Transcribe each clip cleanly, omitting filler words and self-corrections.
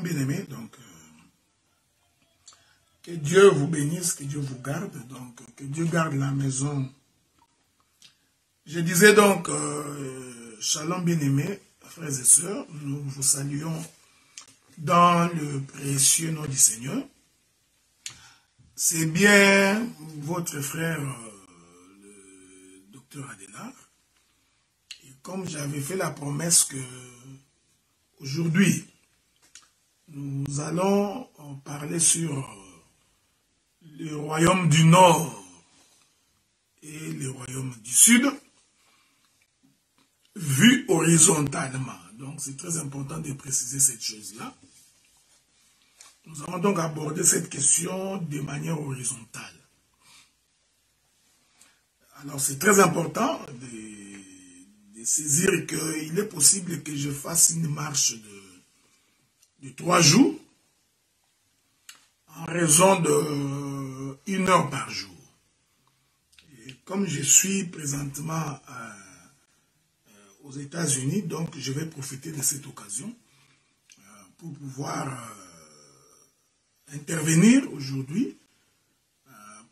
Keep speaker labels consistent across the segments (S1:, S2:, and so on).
S1: bien-aimés, donc que Dieu vous bénisse, que Dieu vous garde, donc que Dieu garde la maison. Je disais donc, shalom bien-aimés, frères et sœurs, nous vous saluons dans le précieux nom du Seigneur. C'est bien votre frère, le docteur Adélard. Et comme j'avais fait la promesse que aujourd'hui, nous allons parler sur le royaume du Nord et le royaume du Sud, vu horizontalement. Donc c'est très important de préciser cette chose-là. Nous allons donc aborder cette question de manière horizontale. Alors c'est très important de saisir qu'il est possible que je fasse une marche de 3 jours en raison de 1 heure par jour. Et comme je suis présentement aux États-Unis, donc je vais profiter de cette occasion pour pouvoir intervenir aujourd'hui,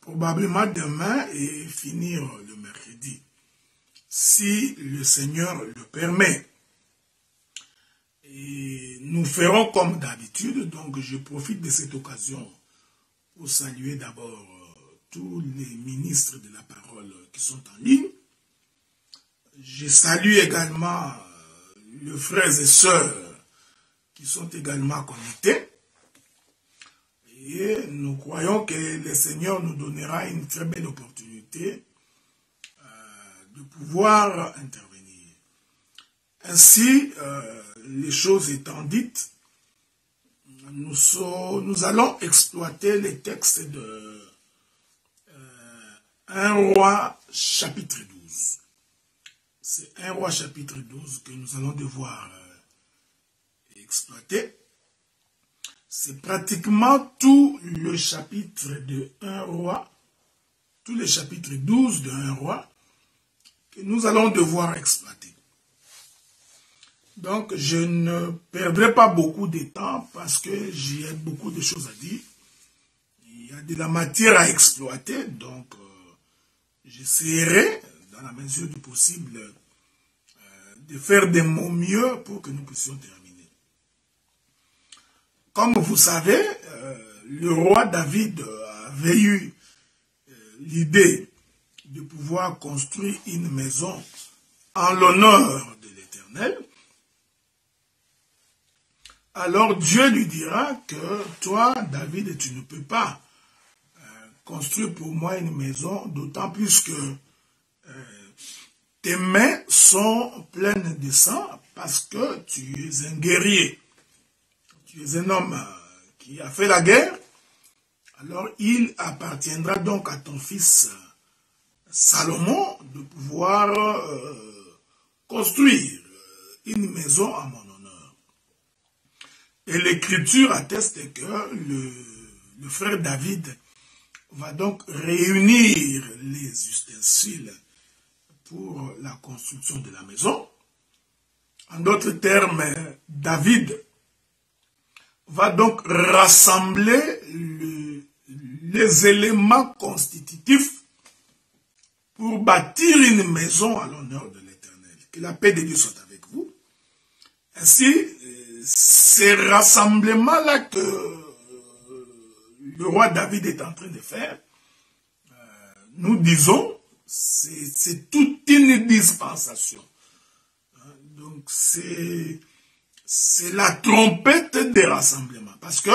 S1: probablement demain et finir le mercredi, si le Seigneur le permet. Et nous ferons comme d'habitude, donc je profite de cette occasion pour saluer d'abord tous les ministres de la parole qui sont en ligne. Je salue également les frères et sœurs qui sont également connectés. Et nous croyons que le Seigneur nous donnera une très belle opportunité de pouvoir intervenir. Ainsi, les choses étant dites, nous allons exploiter les textes de 1 Roi chapitre 12. C'est 1 Roi chapitre 12 que nous allons devoir exploiter. C'est pratiquement tout le chapitre de 1 Roi, tout le chapitre 12 de 1 Roi que nous allons devoir exploiter. Donc, je ne perdrai pas beaucoup de temps parce que j'ai beaucoup de choses à dire. Il y a de la matière à exploiter, donc j'essaierai, dans la mesure du possible, de faire de mon mieux pour que nous puissions terminer. Comme vous savez, le roi David avait eu l'idée de pouvoir construire une maison en l'honneur de l'Éternel. Alors Dieu lui dira que toi, David, tu ne peux pas construire pour moi une maison, d'autant plus que tes mains sont pleines de sang parce que tu es un guerrier. Tu es un homme qui a fait la guerre. Alors il appartiendra donc à ton fils Salomon de pouvoir construire une maison à mon honneur. Et l'Écriture atteste que le frère David va donc réunir les ustensiles pour la construction de la maison. En d'autres termes, David va donc rassembler les éléments constitutifs pour bâtir une maison à l'honneur de l'Éternel. Que la paix de Dieu soit avec vous. Ainsi, ces rassemblements-là que le roi David est en train de faire, nous disons, c'est toute une dispensation. Donc c'est la trompette des rassemblements. Parce que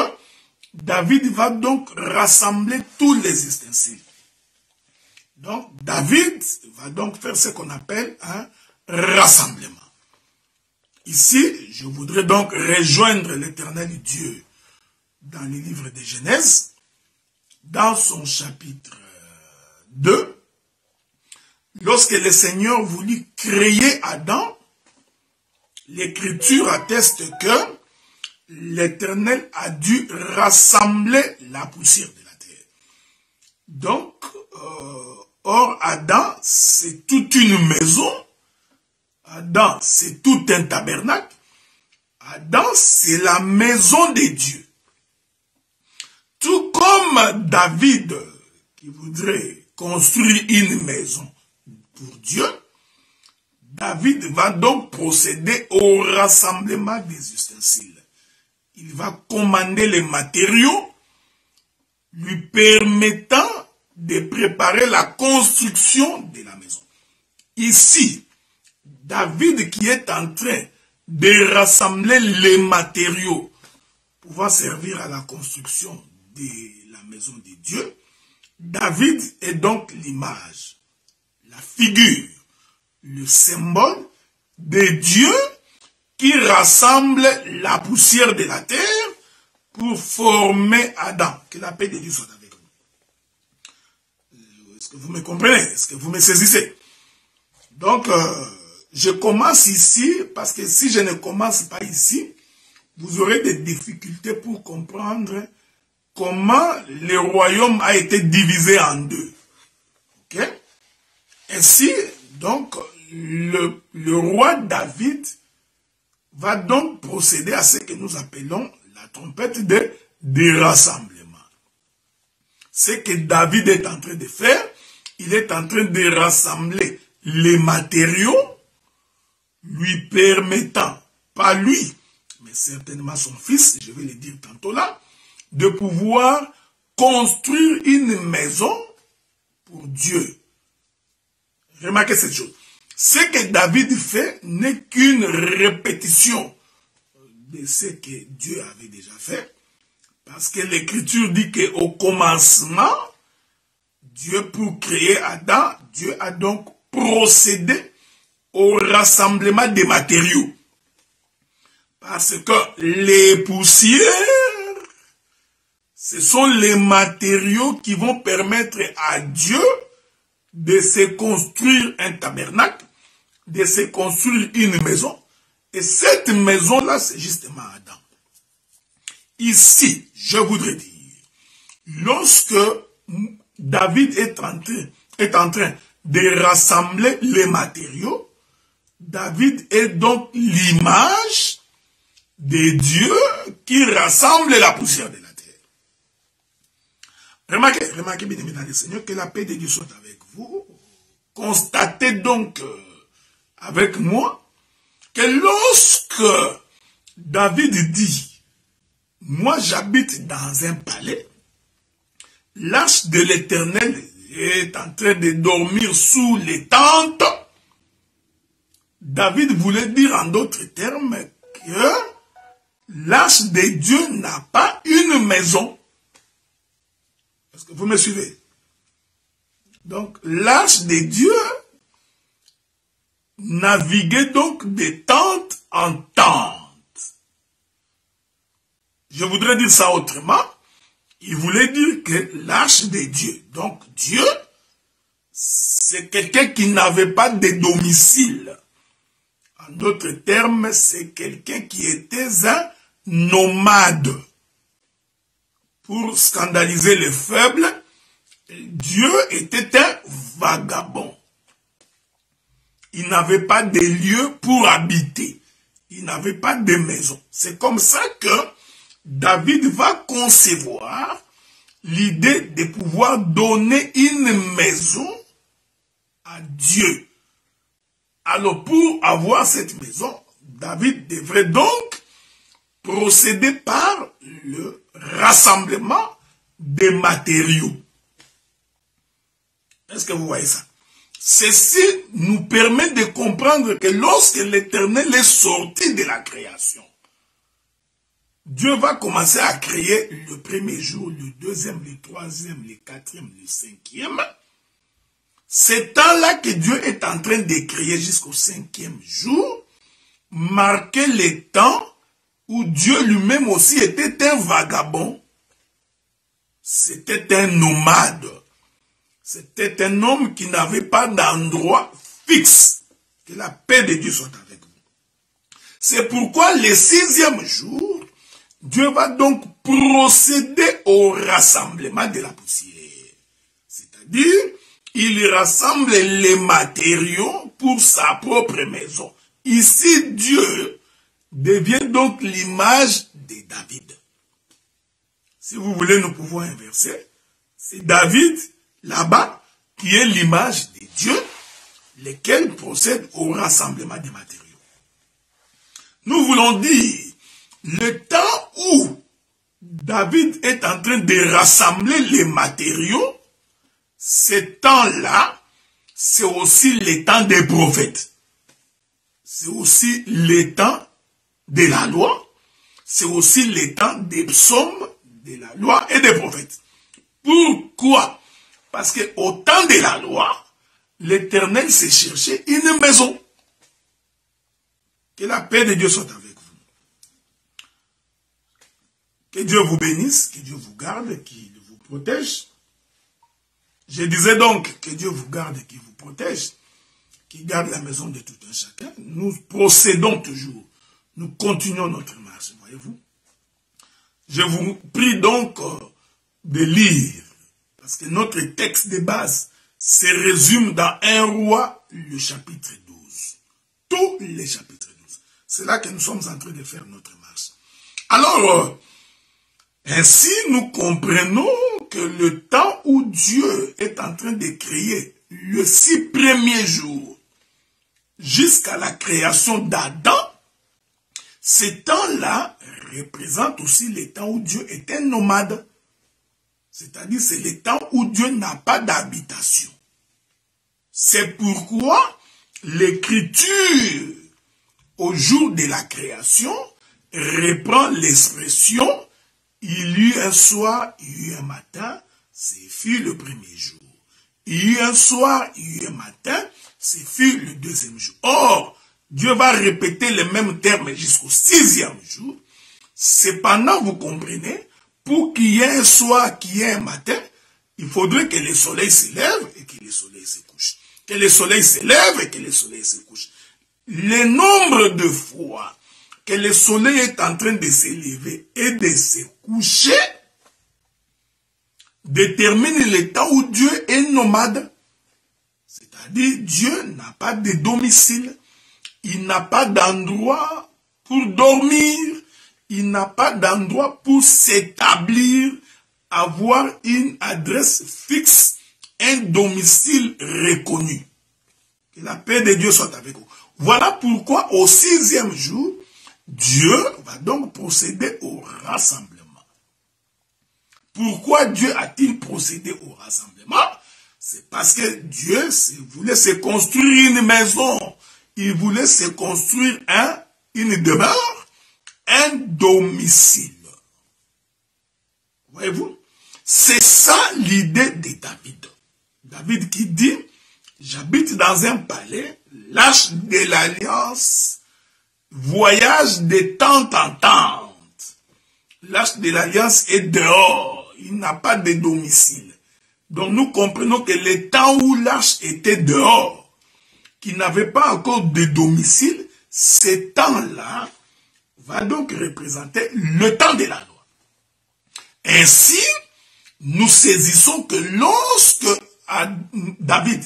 S1: David va donc rassembler tous les ustensiles. Donc David va donc faire ce qu'on appelle un rassemblement. Ici, je voudrais donc rejoindre l'Éternel Dieu dans le livre de Genèse, dans son chapitre 2, lorsque le Seigneur voulut créer Adam, l'Écriture atteste que l'Éternel a dû rassembler la poussière de la terre. Donc, or Adam, c'est toute une maison. Adam, c'est tout un tabernacle. Adam, c'est la maison de Dieu. Tout comme David qui voudrait construire une maison pour Dieu, David va donc procéder au rassemblement des ustensiles. Il va commander les matériaux lui permettant de préparer la construction de la maison. Ici, David qui est en train de rassembler les matériaux pouvant servir à la construction de la maison de Dieu, David est donc l'image, la figure, le symbole de Dieu qui rassemble la poussière de la terre pour former Adam. Que la paix de Dieu soit avec nous. Est-ce que vous me comprenez? Est-ce que vous me saisissez? Donc, je commence ici, parce que si je ne commence pas ici, vous aurez des difficultés pour comprendre comment le royaume a été divisé en deux. Ok? Ainsi, donc, le roi David va donc procéder à ce que nous appelons la trompette de rassemblement. Ce que David est en train de faire, il est en train de rassembler les matériaux lui permettant, pas lui, mais certainement son fils, je vais le dire tantôt là, de pouvoir construire une maison pour Dieu. Remarquez cette chose. Ce que David fait n'est qu'une répétition de ce que Dieu avait déjà fait. Parce que l'Écriture dit qu'au commencement, Dieu, pour créer Adam, Dieu a donc procédé au rassemblement des matériaux. Parce que les poussières, ce sont les matériaux qui vont permettre à Dieu de se construire un tabernacle, de se construire une maison. Et cette maison-là, c'est justement Adam. Ici, je voudrais dire, lorsque David est en train de rassembler les matériaux, David est donc l'image de Dieu qui rassemble la poussière de la terre. Remarquez bien, mesdames et seigneurs, que la paix de Dieu soit avec vous. Constatez donc avec moi que lorsque David dit « Moi j'habite dans un palais », l'arche de l'Éternel est en train de dormir sous les tentes. David voulait dire en d'autres termes que l'arche de Dieu n'a pas une maison. Est-ce que vous me suivez? Donc l'arche de Dieu naviguait donc de tente en tente. Je voudrais dire ça autrement. Il voulait dire que l'arche de Dieu, donc Dieu, c'est quelqu'un qui n'avait pas de domicile. En d'autres termes, c'est quelqu'un qui était un nomade. Pour scandaliser les faibles, Dieu était un vagabond. Il n'avait pas de lieu pour habiter. Il n'avait pas de maison. C'est comme ça que David va concevoir l'idée de pouvoir donner une maison à Dieu. Alors pour avoir cette maison, David devrait donc procéder par le rassemblement des matériaux. Est-ce que vous voyez ça? Ceci nous permet de comprendre que lorsque l'Éternel est sorti de la création, Dieu va commencer à créer le premier jour, le deuxième, le troisième, le quatrième, le cinquième. C'est temps-là que Dieu est en train de créer jusqu'au cinquième jour, marquer les temps où Dieu lui-même aussi était un vagabond. C'était un nomade. C'était un homme qui n'avait pas d'endroit fixe. Que la paix de Dieu soit avec vous. C'est pourquoi le sixième jour, Dieu va donc procéder au rassemblement de la poussière. C'est-à-dire, il rassemble les matériaux pour sa propre maison. Ici, Dieu devient donc l'image de David. Si vous voulez, nous pouvons inverser. C'est David, là-bas, qui est l'image de Dieu, lesquels procèdent au rassemblement des matériaux. Nous voulons dire, le temps où David est en train de rassembler les matériaux, ce temps-là, c'est aussi le temps des prophètes. C'est aussi le temps de la loi. C'est aussi le temps des psaumes, de la loi et des prophètes. Pourquoi? Parce qu'au temps de la loi, l'Éternel s'est cherché une maison. Que la paix de Dieu soit avec vous. Que Dieu vous bénisse, que Dieu vous garde, qu'il vous protège. Je disais donc que Dieu vous garde et qu'il vous protège, qu'il garde la maison de tout un chacun. Nous procédons toujours, nous continuons notre marche, voyez-vous. Je vous prie donc de lire, parce que notre texte de base se résume dans 1 Roi, le chapitre 12. Tous les chapitres 12. C'est là que nous sommes en train de faire notre marche. Alors, ainsi nous comprenons que le temps où Dieu est en train de créer le 6 premiers jours jusqu'à la création d'Adam, ce temps-là représente aussi le temps où Dieu était nomade. C'est-à-dire c'est le temps où Dieu n'a pas d'habitation. C'est pourquoi l'Écriture, au jour de la création, reprend l'expression « Il y eut un soir, il y eut un matin, ce fut le premier jour. Il y eut un soir, il y eut un matin, ce fut le deuxième jour. » Or, Dieu va répéter les mêmes termes jusqu'au 6e jour. Cependant, vous comprenez, pour qu'il y ait un soir, qu'il y ait un matin, il faudrait que le soleil se lève et que le soleil se couche. Que le soleil se lève et que le soleil se couche. Le nombre de fois que le soleil est en train de se lever et de se coucher détermine le temps où Dieu est nomade. C'est-à-dire, Dieu n'a pas de domicile. Il n'a pas d'endroit pour dormir. Il n'a pas d'endroit pour s'établir, avoir une adresse fixe, un domicile reconnu. Que la paix de Dieu soit avec vous. Voilà pourquoi au 6e jour, Dieu va donc procéder au rassemblement. Pourquoi Dieu a-t-il procédé au rassemblement? C'est parce que Dieu voulait se construire une maison. Il voulait se construire une demeure, un domicile. Voyez-vous? C'est ça l'idée de David. David qui dit, j'habite dans un palais, l'arche de l'alliance, voyage de temps en temps. L'arche de l'alliance est dehors, il n'a pas de domicile. Donc nous comprenons que le temps où l'arche était dehors, qui n'avait pas encore de domicile, ce temps-là va donc représenter le temps de la loi. Ainsi, nous saisissons que lorsque David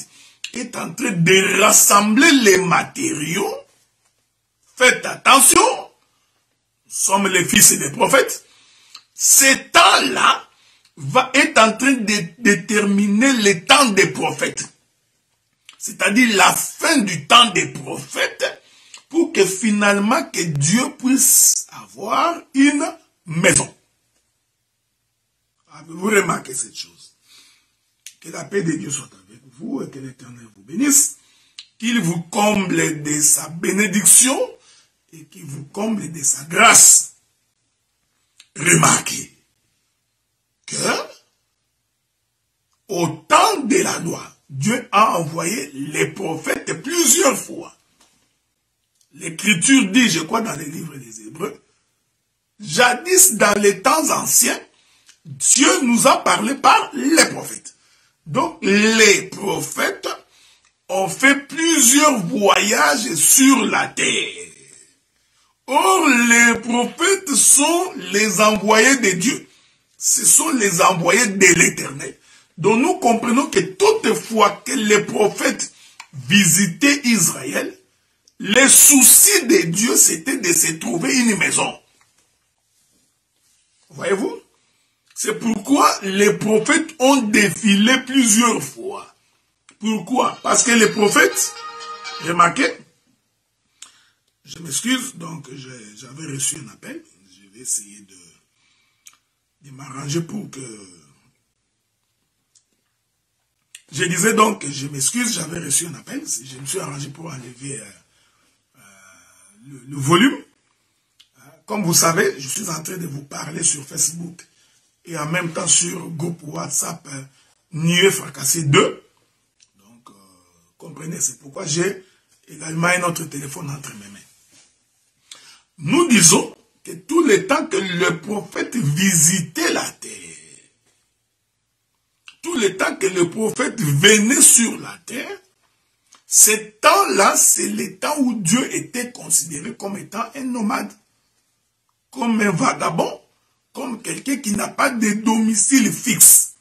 S1: est en train de rassembler les matériaux, faites attention, nous sommes les fils des prophètes, ce temps-là va être en train de déterminer le temps des prophètes. C'est-à-dire la fin du temps des prophètes, pour que finalement que Dieu puisse avoir une maison. Avez-vous remarqué cette chose? Que la paix de Dieu soit avec vous et que l'Éternel vous bénisse, qu'il vous comble de sa bénédiction et qu'il vous comble de sa grâce. Remarquez que au temps de la loi, Dieu a envoyé les prophètes plusieurs fois. L'Écriture dit, je crois dans les livres des Hébreux, jadis dans les temps anciens, Dieu nous a parlé par les prophètes. Donc les prophètes ont fait plusieurs voyages sur la terre. Or les prophètes sont les envoyés de Dieu. Ce sont les envoyés de l'Éternel. Donc nous comprenons que toutefois que les prophètes visitaient Israël, Le souci de Dieu, c'était de se trouver une maison. Voyez-vous? C'est pourquoi les prophètes ont défilé plusieurs fois. Pourquoi? Parce que les prophètes, remarquez, je m'excuse, donc j'avais reçu un appel. Je vais essayer de m'arranger pour que... Je disais donc, je m'excuse, j'avais reçu un appel. Je me suis arrangé pour enlever le volume. Comme vous savez, je suis en train de vous parler sur Facebook et en même temps sur groupe WhatsApp Nié Fracassé 2. Donc, comprenez, c'est pourquoi j'ai également un autre téléphone entre mes mains. Nous disons que tout le temps que le prophète visitait la terre, tout le temps que le prophète venait sur la terre, ce temps-là, c'est le temps où Dieu était considéré comme étant un nomade, comme un vagabond, comme quelqu'un qui n'a pas de domicile fixe.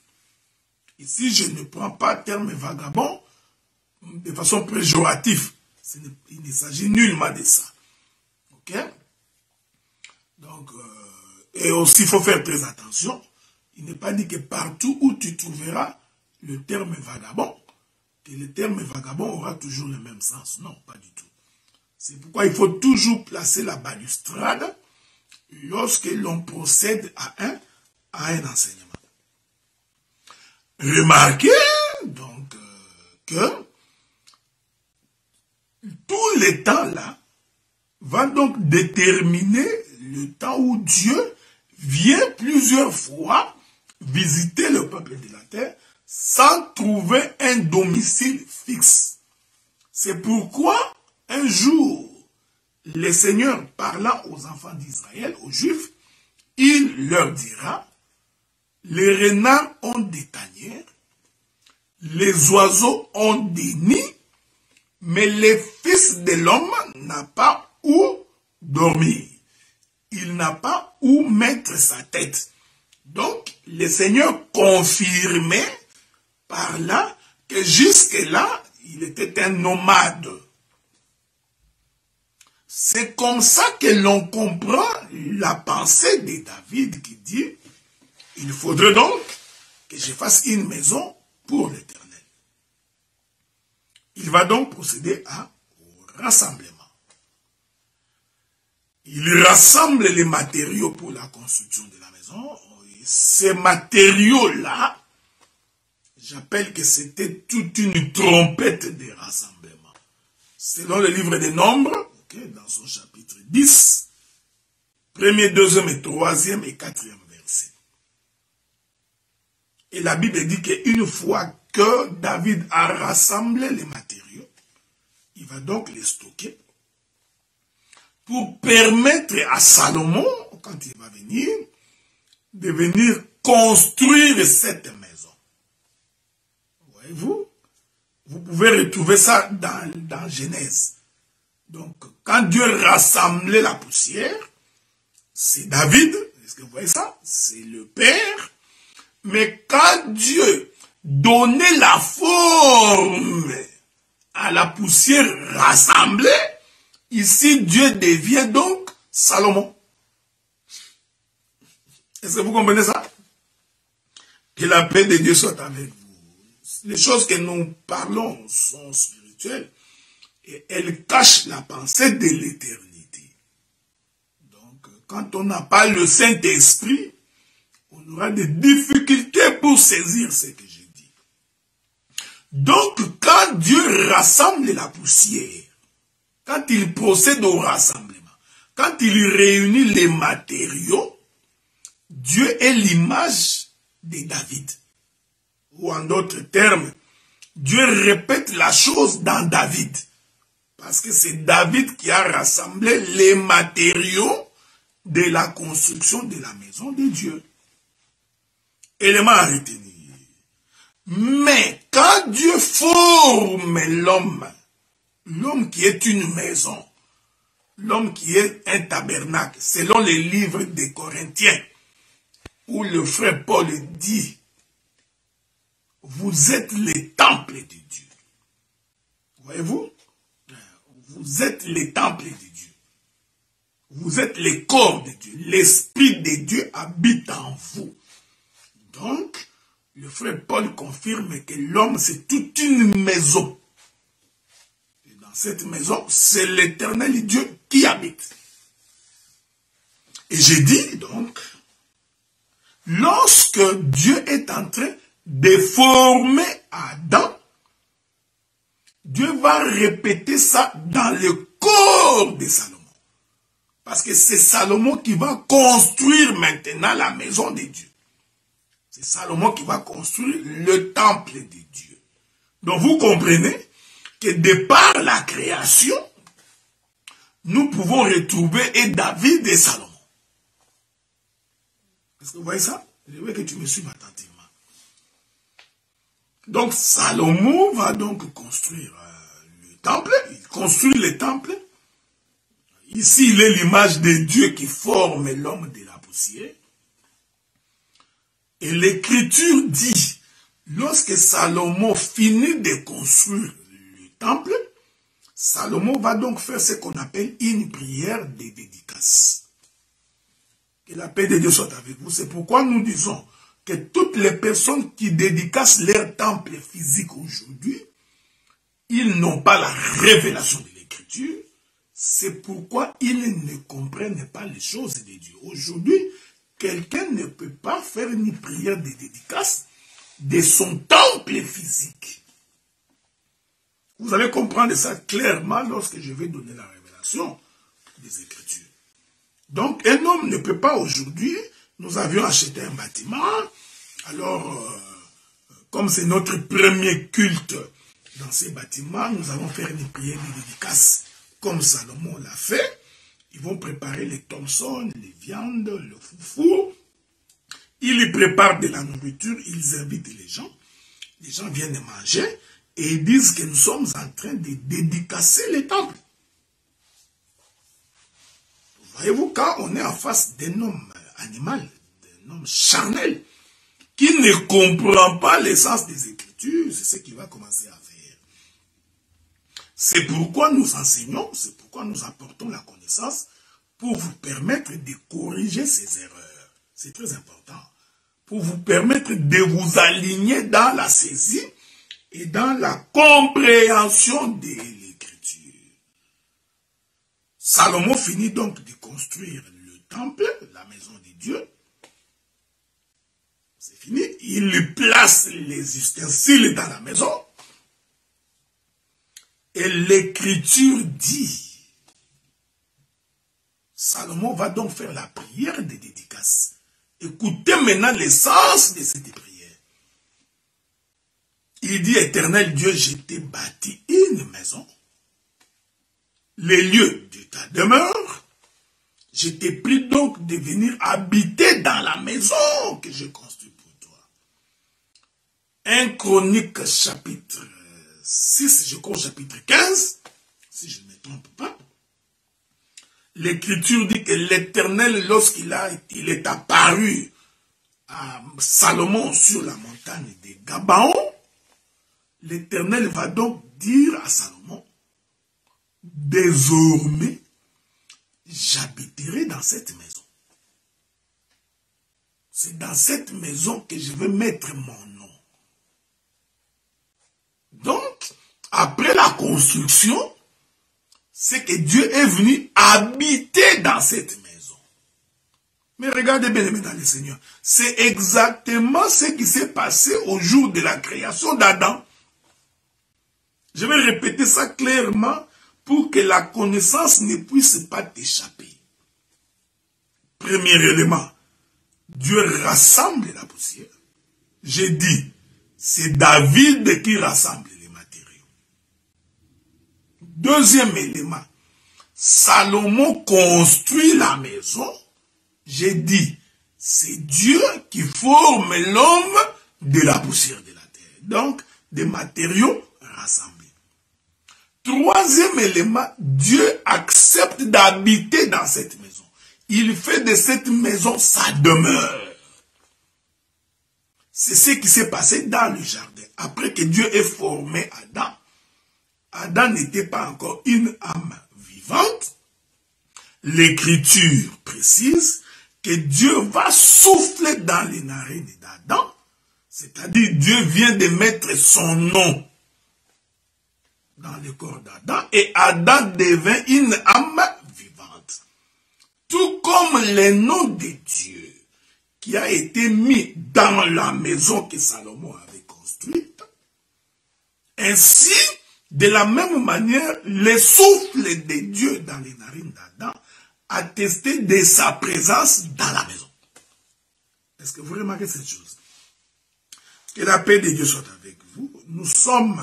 S1: Ici, je ne prends pas le terme vagabond de façon péjorative. Il ne s'agit nullement de ça. Ok? Donc, et aussi, il faut faire très attention. Il n'est pas dit que partout où tu trouveras le terme vagabond, que le terme vagabond aura toujours le même sens. Non, pas du tout. C'est pourquoi il faut toujours placer la balustrade lorsque l'on procède à un enseignement. Remarquez donc que tout le temps là va donc déterminer le temps où Dieu vient plusieurs fois visiter le peuple de la terre sans trouver un domicile fixe. C'est pourquoi un jour, le Seigneur parlant aux enfants d'Israël, aux Juifs, il leur dira, les renards ont des tanières, les oiseaux ont des nids, mais le Fils de l'homme n'a pas où dormir. Il n'a pas où mettre sa tête. Donc, le Seigneur confirmait par là que jusque-là, il était un nomade. C'est comme ça que l'on comprend la pensée de David qui dit, il faudrait donc que je fasse une maison pour l'Éternel. Il va donc procéder au rassemblement. Il rassemble les matériaux pour la construction de la maison. Ces matériaux-là, j'appelle que c'était toute une trompette de rassemblement. Selon le livre des Nombres, dans son chapitre 10, premier, deuxième et troisième et quatrième verset. Et la Bible dit qu'une fois que David a rassemblé les matériaux, il va donc les stocker pour permettre à Salomon, quand il va venir, de venir construire cette maison. Voyez-vous? Vous pouvez retrouver ça dans Genèse. Donc, quand Dieu rassemblait la poussière, c'est David, est-ce que vous voyez ça? C'est le Père. Mais quand Dieu donnait la forme à la poussière rassemblée, ici Dieu devient donc Salomon. Est-ce que vous comprenez ça? Que la paix de Dieu soit avec vous. Les choses que nous parlons sont spirituelles. Et elle cache la pensée de l'éternité. Donc, quand on n'a pas le Saint-Esprit, on aura des difficultés pour saisir ce que je dis. Donc, quand Dieu rassemble la poussière, quand il procède au rassemblement, quand il réunit les matériaux, Dieu est l'image de David. Ou en d'autres termes, Dieu répète la chose dans David. Parce que c'est David qui a rassemblé les matériaux de la construction de la maison de Dieu. Élément à retenir. Mais quand Dieu forme l'homme qui est une maison, l'homme qui est un tabernacle, selon les livres des Corinthiens, où le frère Paul dit, vous êtes les temples de Dieu. Voyez-vous? Vous êtes les temples de Dieu. Vous êtes les corps de Dieu. L'Esprit de Dieu habite en vous. Donc, le frère Paul confirme que l'homme, c'est toute une maison. Et dans cette maison, c'est l'Éternel Dieu qui habite. Et j'ai dit, donc, lorsque Dieu est en train de former Adam, Dieu va répéter ça dans le corps de Salomon. Parce que c'est Salomon qui va construire maintenant la maison de Dieu. C'est Salomon qui va construire le temple de Dieu. Donc vous comprenez que de par la création, nous pouvons retrouver et David et Salomon. Est-ce que vous voyez ça? Je veux que tu me suives attentivement. Donc Salomon va donc construire le temple. Il construit le temple. Ici, il est l'image de Dieu qui forme l'homme de la poussière. Et l'Écriture dit, lorsque Salomon finit de construire le temple, Salomon va donc faire ce qu'on appelle une prière de dédicace. Que la paix de Dieu soit avec vous. C'est pourquoi nous disons que toutes les personnes qui dédicacent leur temple physique aujourd'hui, ils n'ont pas la révélation de l'Écriture. C'est pourquoi ils ne comprennent pas les choses de Dieu. Aujourd'hui, quelqu'un ne peut pas faire une prière de dédicace de son temple physique. Vous allez comprendre ça clairement lorsque je vais donner la révélation des Écritures. Donc, un homme ne peut pas aujourd'hui, nous avions acheté un bâtiment, alors, comme c'est notre premier culte dans ces bâtiments, nous allons faire une prière de dédicace comme Salomon l'a fait. Ils vont préparer les Thompson, les viandes, le foufou. Ils y préparent de la nourriture, ils invitent les gens viennent manger et ils disent que nous sommes en train de dédicacer les temples. Voyez-vous, quand on est en face d'un homme animal, d'un homme charnel, qui ne comprend pas l'essence des Écritures, c'est ce qu'il va commencer à faire. C'est pourquoi nous enseignons, c'est pourquoi nous apportons la connaissance pour vous permettre de corriger ces erreurs. C'est très important. Pour vous permettre de vous aligner dans la saisie et dans la compréhension de l'Écriture. Salomon finit donc de construire le temple, la maison de Dieu. C'est fini. Il place les ustensiles dans la maison. Et l'Écriture dit, Salomon va donc faire la prière de dédicace. Écoutez maintenant l'essence de cette prière. Il dit, Éternel Dieu, je t'ai bâti une maison, les lieux de ta demeure. Je t'ai pris donc de venir habiter dans la maison que j'ai construite pour toi. 1 Chronique chapitre 6, je crois chapitre 15, si je ne me trompe pas. L'Écriture dit que l'Éternel, lorsqu'il est apparu à Salomon sur la montagne de Gabaon, l'Éternel va donc dire à Salomon, désormais, j'habiterai dans cette maison. C'est dans cette maison que je vais mettre mon nom. Donc, après la construction, c'est que Dieu est venu habiter dans cette maison. Mais regardez bien, mesdames et seigneurs, c'est exactement ce qui s'est passé au jour de la création d'Adam. Je vais répéter ça clairement pour que la connaissance ne puisse pas t'échapper. Premier élément, Dieu rassemble la poussière. J'ai dit, c'est David qui rassemble les matériaux. Deuxième élément, Salomon construit la maison. J'ai dit, c'est Dieu qui forme l'homme de la poussière de la terre. Donc, des matériaux rassemblés. Troisième élément, Dieu accepte d'habiter dans cette maison. Il fait de cette maison sa demeure. C'est ce qui s'est passé dans le jardin. Après que Dieu ait formé Adam, Adam n'était pas encore une âme vivante, l'Écriture précise que Dieu va souffler dans les narines d'Adam, c'est-à-dire Dieu vient de mettre son nom dans le corps d'Adam et Adam devint une âme vivante. Tout comme le nom de Dieu qui a été mis dans la maison que Salomon avait construite, ainsi, de la même manière, le souffle de Dieu dans les narines d'Adam attestait de sa présence dans la maison. Est-ce que vous remarquez cette chose? Que la paix de Dieu soit avec vous. Nous sommes,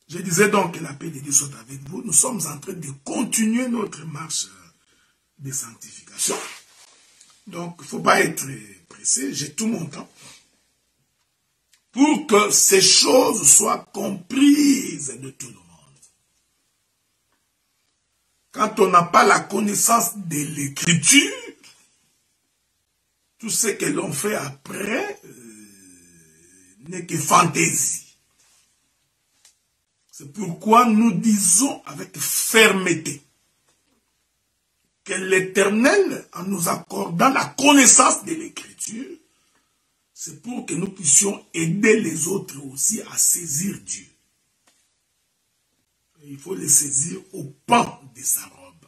S1: je disais donc que la paix de Dieu soit avec vous, nous sommes en train de continuer notre marche de sanctification. Donc, il ne faut pas être pressé, j'ai tout mon temps, pour que ces choses soient comprises de tout le monde. Quand on n'a pas la connaissance de l'Écriture, tout ce que l'on fait après n'est que fantaisie. C'est pourquoi nous disons avec fermeté que l'Éternel, en nous accordant la connaissance de l'Écriture, c'est pour que nous puissions aider les autres aussi à saisir Dieu. Et il faut les saisir au pan de sa robe.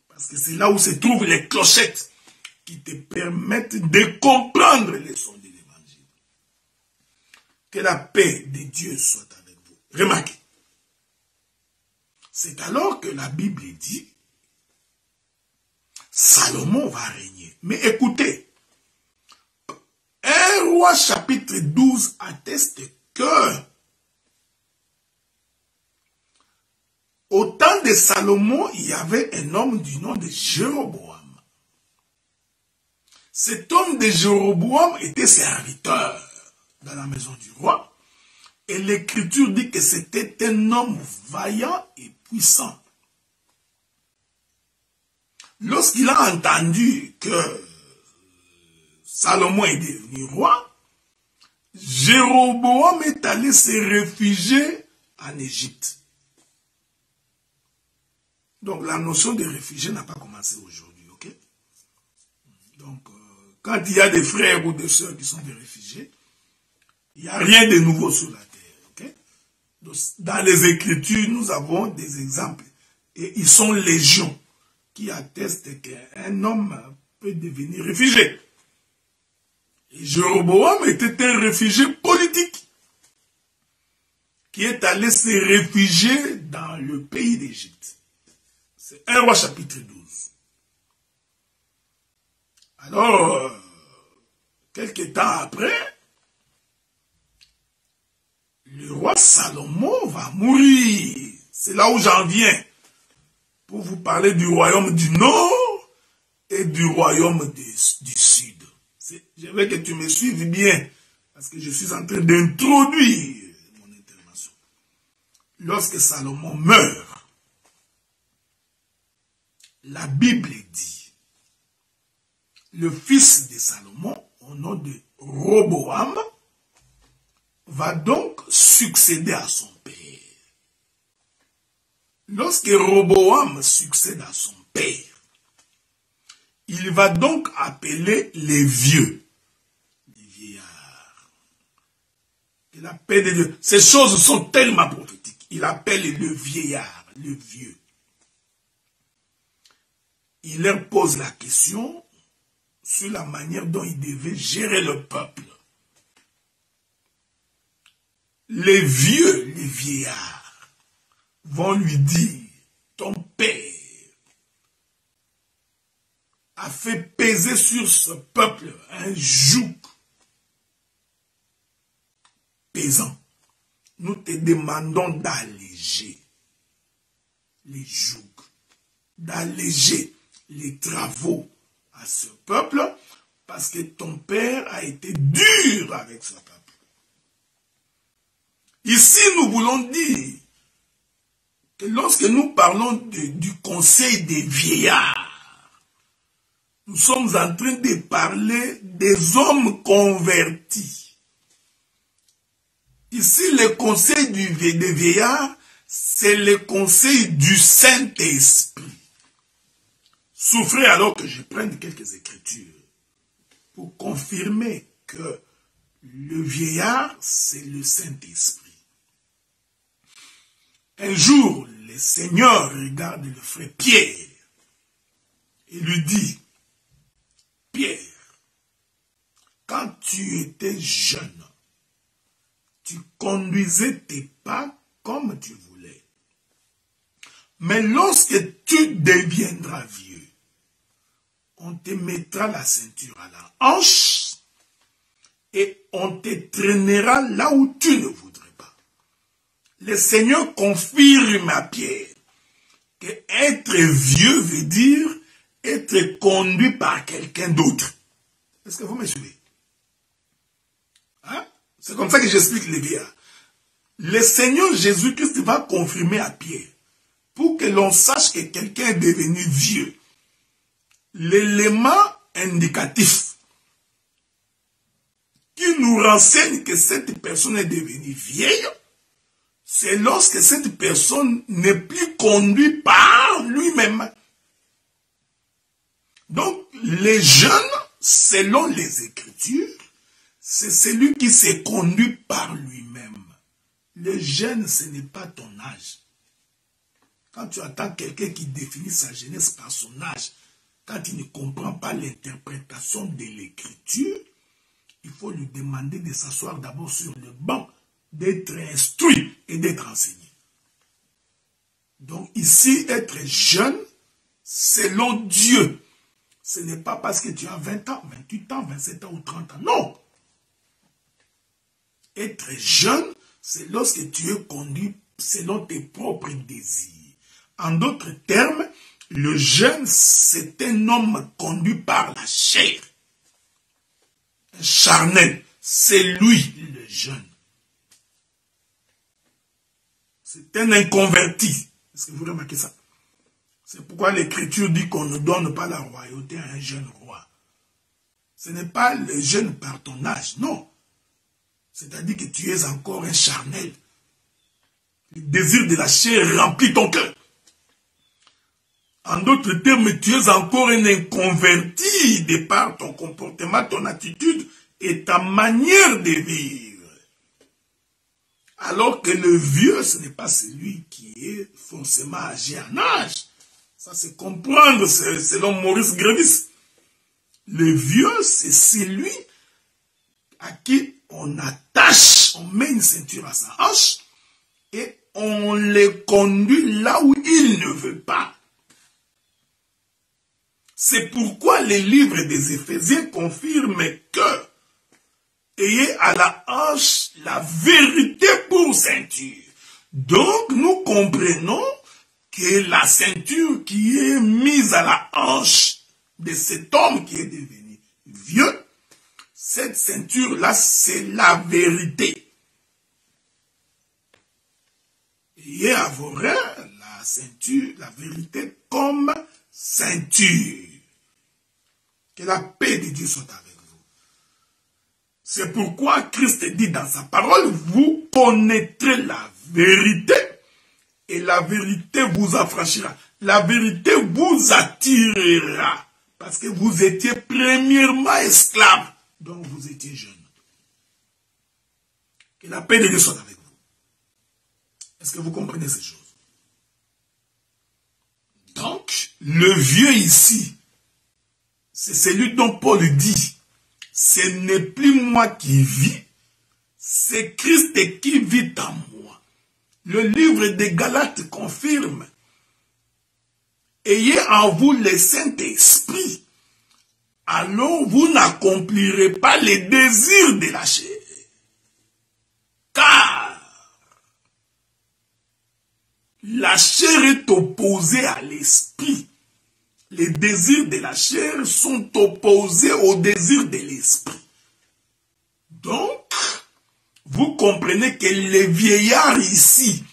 S1: Parce que c'est là où se trouvent les clochettes qui te permettent de comprendre les sons de l'Évangile. Que la paix de Dieu soit avec vous. Remarquez. C'est alors que la Bible dit Salomon va régner. Mais écoutez, 1 Roi chapitre 12 atteste que au temps de Salomon, il y avait un homme du nom de Jéroboam. Cet homme de Jéroboam était serviteur dans la maison du roi. Et l'Écriture dit que c'était un homme vaillant et puissant. Lorsqu'il a entendu que Salomon est devenu roi, Jéroboam est allé se réfugier en Égypte. Donc la notion de réfugié n'a pas commencé aujourd'hui, ok? Donc quand il y a des frères ou des sœurs qui sont des réfugiés, il n'y a rien de nouveau sur la terre, ok? Donc, dans les Écritures, nous avons des exemples, et ils sont légions, qui attestent qu'un homme peut devenir réfugié. Et Jéroboam était un réfugié politique qui est allé se réfugier dans le pays d'Égypte. C'est 1 Roi chapitre 12. Alors, quelques temps après, le roi Salomon va mourir. C'est là où j'en viens pour vous parler du royaume du Nord et du royaume du Sud. Je veux que tu me suives bien, parce que je suis en train d'introduire mon intervention. Lorsque Salomon meurt, la Bible dit, le fils de Salomon, au nom de Roboam, va donc succéder à son père. Lorsque Roboam succède à son père, il va donc appeler les vieux, les vieillards. Et la paix de Dieu. Ces choses sont tellement prophétiques. Il appelle le vieillard, le vieux. Il leur pose la question sur la manière dont il devait gérer le peuple. Les vieux, les vieillards, vont lui dire, ton père a fait peser sur ce peuple un joug pesant. Nous te demandons d'alléger les jougs, d'alléger les travaux à ce peuple, parce que ton père a été dur avec ce peuple. Ici, nous voulons dire que lorsque nous parlons du conseil des vieillards, nous sommes en train de parler des hommes convertis. Ici, le conseil des vieillards, c'est le conseil du Saint-Esprit. Souffrez alors que je prenne quelques écritures pour confirmer que le vieillard, c'est le Saint-Esprit. Un jour, le Seigneur regarde le frère Pierre et lui dit, Pierre, quand tu étais jeune, tu conduisais tes pas comme tu voulais. Mais lorsque tu deviendras vieux, on te mettra la ceinture à la hanche et on te traînera là où tu ne voudrais pas. Le Seigneur confirme à Pierre que être vieux veut dire être conduit par quelqu'un d'autre. Est-ce que vous me suivez? Hein? C'est comme ça que j'explique les vieillards. Le Seigneur Jésus-Christ va confirmer à Pierre pour que l'on sache que quelqu'un est devenu vieux. L'élément indicatif qui nous renseigne que cette personne est devenue vieille, c'est lorsque cette personne n'est plus conduite par lui-même. Donc, les jeunes, selon les Écritures, c'est celui qui s'est conduit par lui-même. Le jeune, ce n'est pas ton âge. Quand tu attends quelqu'un qui définit sa jeunesse par son âge, quand il ne comprend pas l'interprétation de l'Écriture, il faut lui demander de s'asseoir d'abord sur le banc, d'être instruit et d'être enseigné. Donc ici, être jeune, selon Dieu, ce n'est pas parce que tu as 20 ans, 28 ans, 27 ans ou 30 ans. Non. Être jeune, c'est lorsque tu es conduit selon tes propres désirs. En d'autres termes, le jeune, c'est un homme conduit par la chair. Un charnel, c'est lui le jeune. C'est un inconverti. Est-ce que vous remarquez ça? C'est pourquoi l'Écriture dit qu'on ne donne pas la royauté à un jeune roi. Ce n'est pas le jeune par ton âge, non. C'est-à-dire que tu es encore un charnel. Le désir de la chair remplit ton cœur. En d'autres termes, tu es encore un inconverti de par ton comportement, ton attitude et ta manière de vivre. Alors que le vieux, ce n'est pas celui qui est forcément âgé en âge. Ça, c'est comprendre selon Maurice Grévis. Le vieux, c'est celui à qui on attache, on met une ceinture à sa hanche et on le conduit là où il ne veut pas. C'est pourquoi les livres des Éphésiens confirment que ayez à la hanche la vérité pour ceinture. Donc nous comprenons que la ceinture qui est mise à la hanche de cet homme qui est devenu vieux, cette ceinture-là, c'est la vérité. Ayez à vos reins la ceinture, la vérité comme ceinture. Que la paix de Dieu soit avec vous. C'est pourquoi Christ dit dans sa parole, vous connaîtrez la vérité et la vérité vous affranchira. La vérité vous attirera parce que vous étiez premièrement esclaves, donc vous étiez jeunes. Que la paix de Dieu soit avec vous. Est-ce que vous comprenez ces choses? Donc, le vieux ici, c'est celui dont Paul dit, ce n'est plus moi qui vis, c'est Christ qui vit en moi. Le livre des Galates confirme, ayez en vous le Saint-Esprit, alors vous n'accomplirez pas les désirs de la chair. Car la chair est opposée à l'esprit. Les désirs de la chair sont opposés aux désirs de l'esprit. Donc, vous comprenez que les vieillards ici,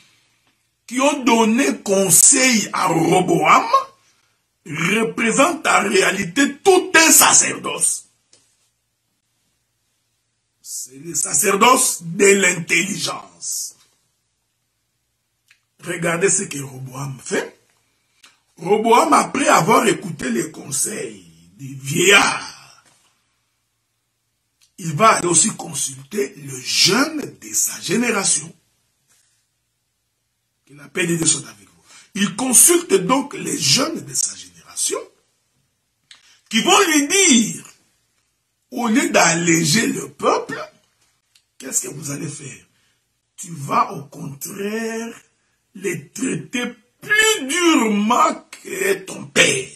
S1: qui ont donné conseil à Roboam, représentent en réalité tout un sacerdoce. C'est le sacerdoce de l'intelligence. Regardez ce que Roboam fait. Roboam, après avoir écouté les conseils des vieillards, il va aller aussi consulter le jeune de sa génération. Que la paix de Dieu soit avec vous. Il consulte donc les jeunes de sa génération qui vont lui dire, au lieu d'alléger le peuple, qu'est-ce que vous allez faire? Tu vas au contraire les traiter plus durement que ton père.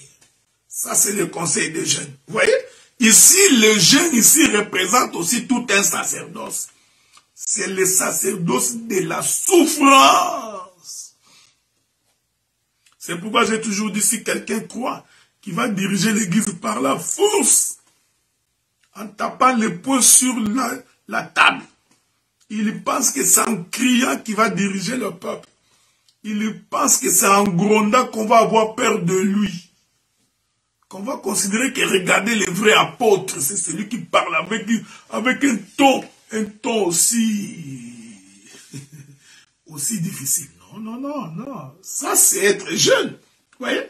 S1: Ça, c'est le conseil des jeunes. Vous voyez? Ici, le jeune ici représente aussi tout un sacerdoce. C'est le sacerdoce de la souffrance. C'est pourquoi j'ai toujours dit, si quelqu'un croit qu'il va diriger l'église par la force, en tapant les poings sur la table, il pense que c'est en criant qu'il va diriger le peuple. Il pense que c'est en grondant qu'on va avoir peur de lui. Qu'on va considérer que regardez les vrais apôtres, c'est celui qui parle avec un ton aussi difficile. Non, non, non, non. Ça, c'est être jeune. Vous voyez?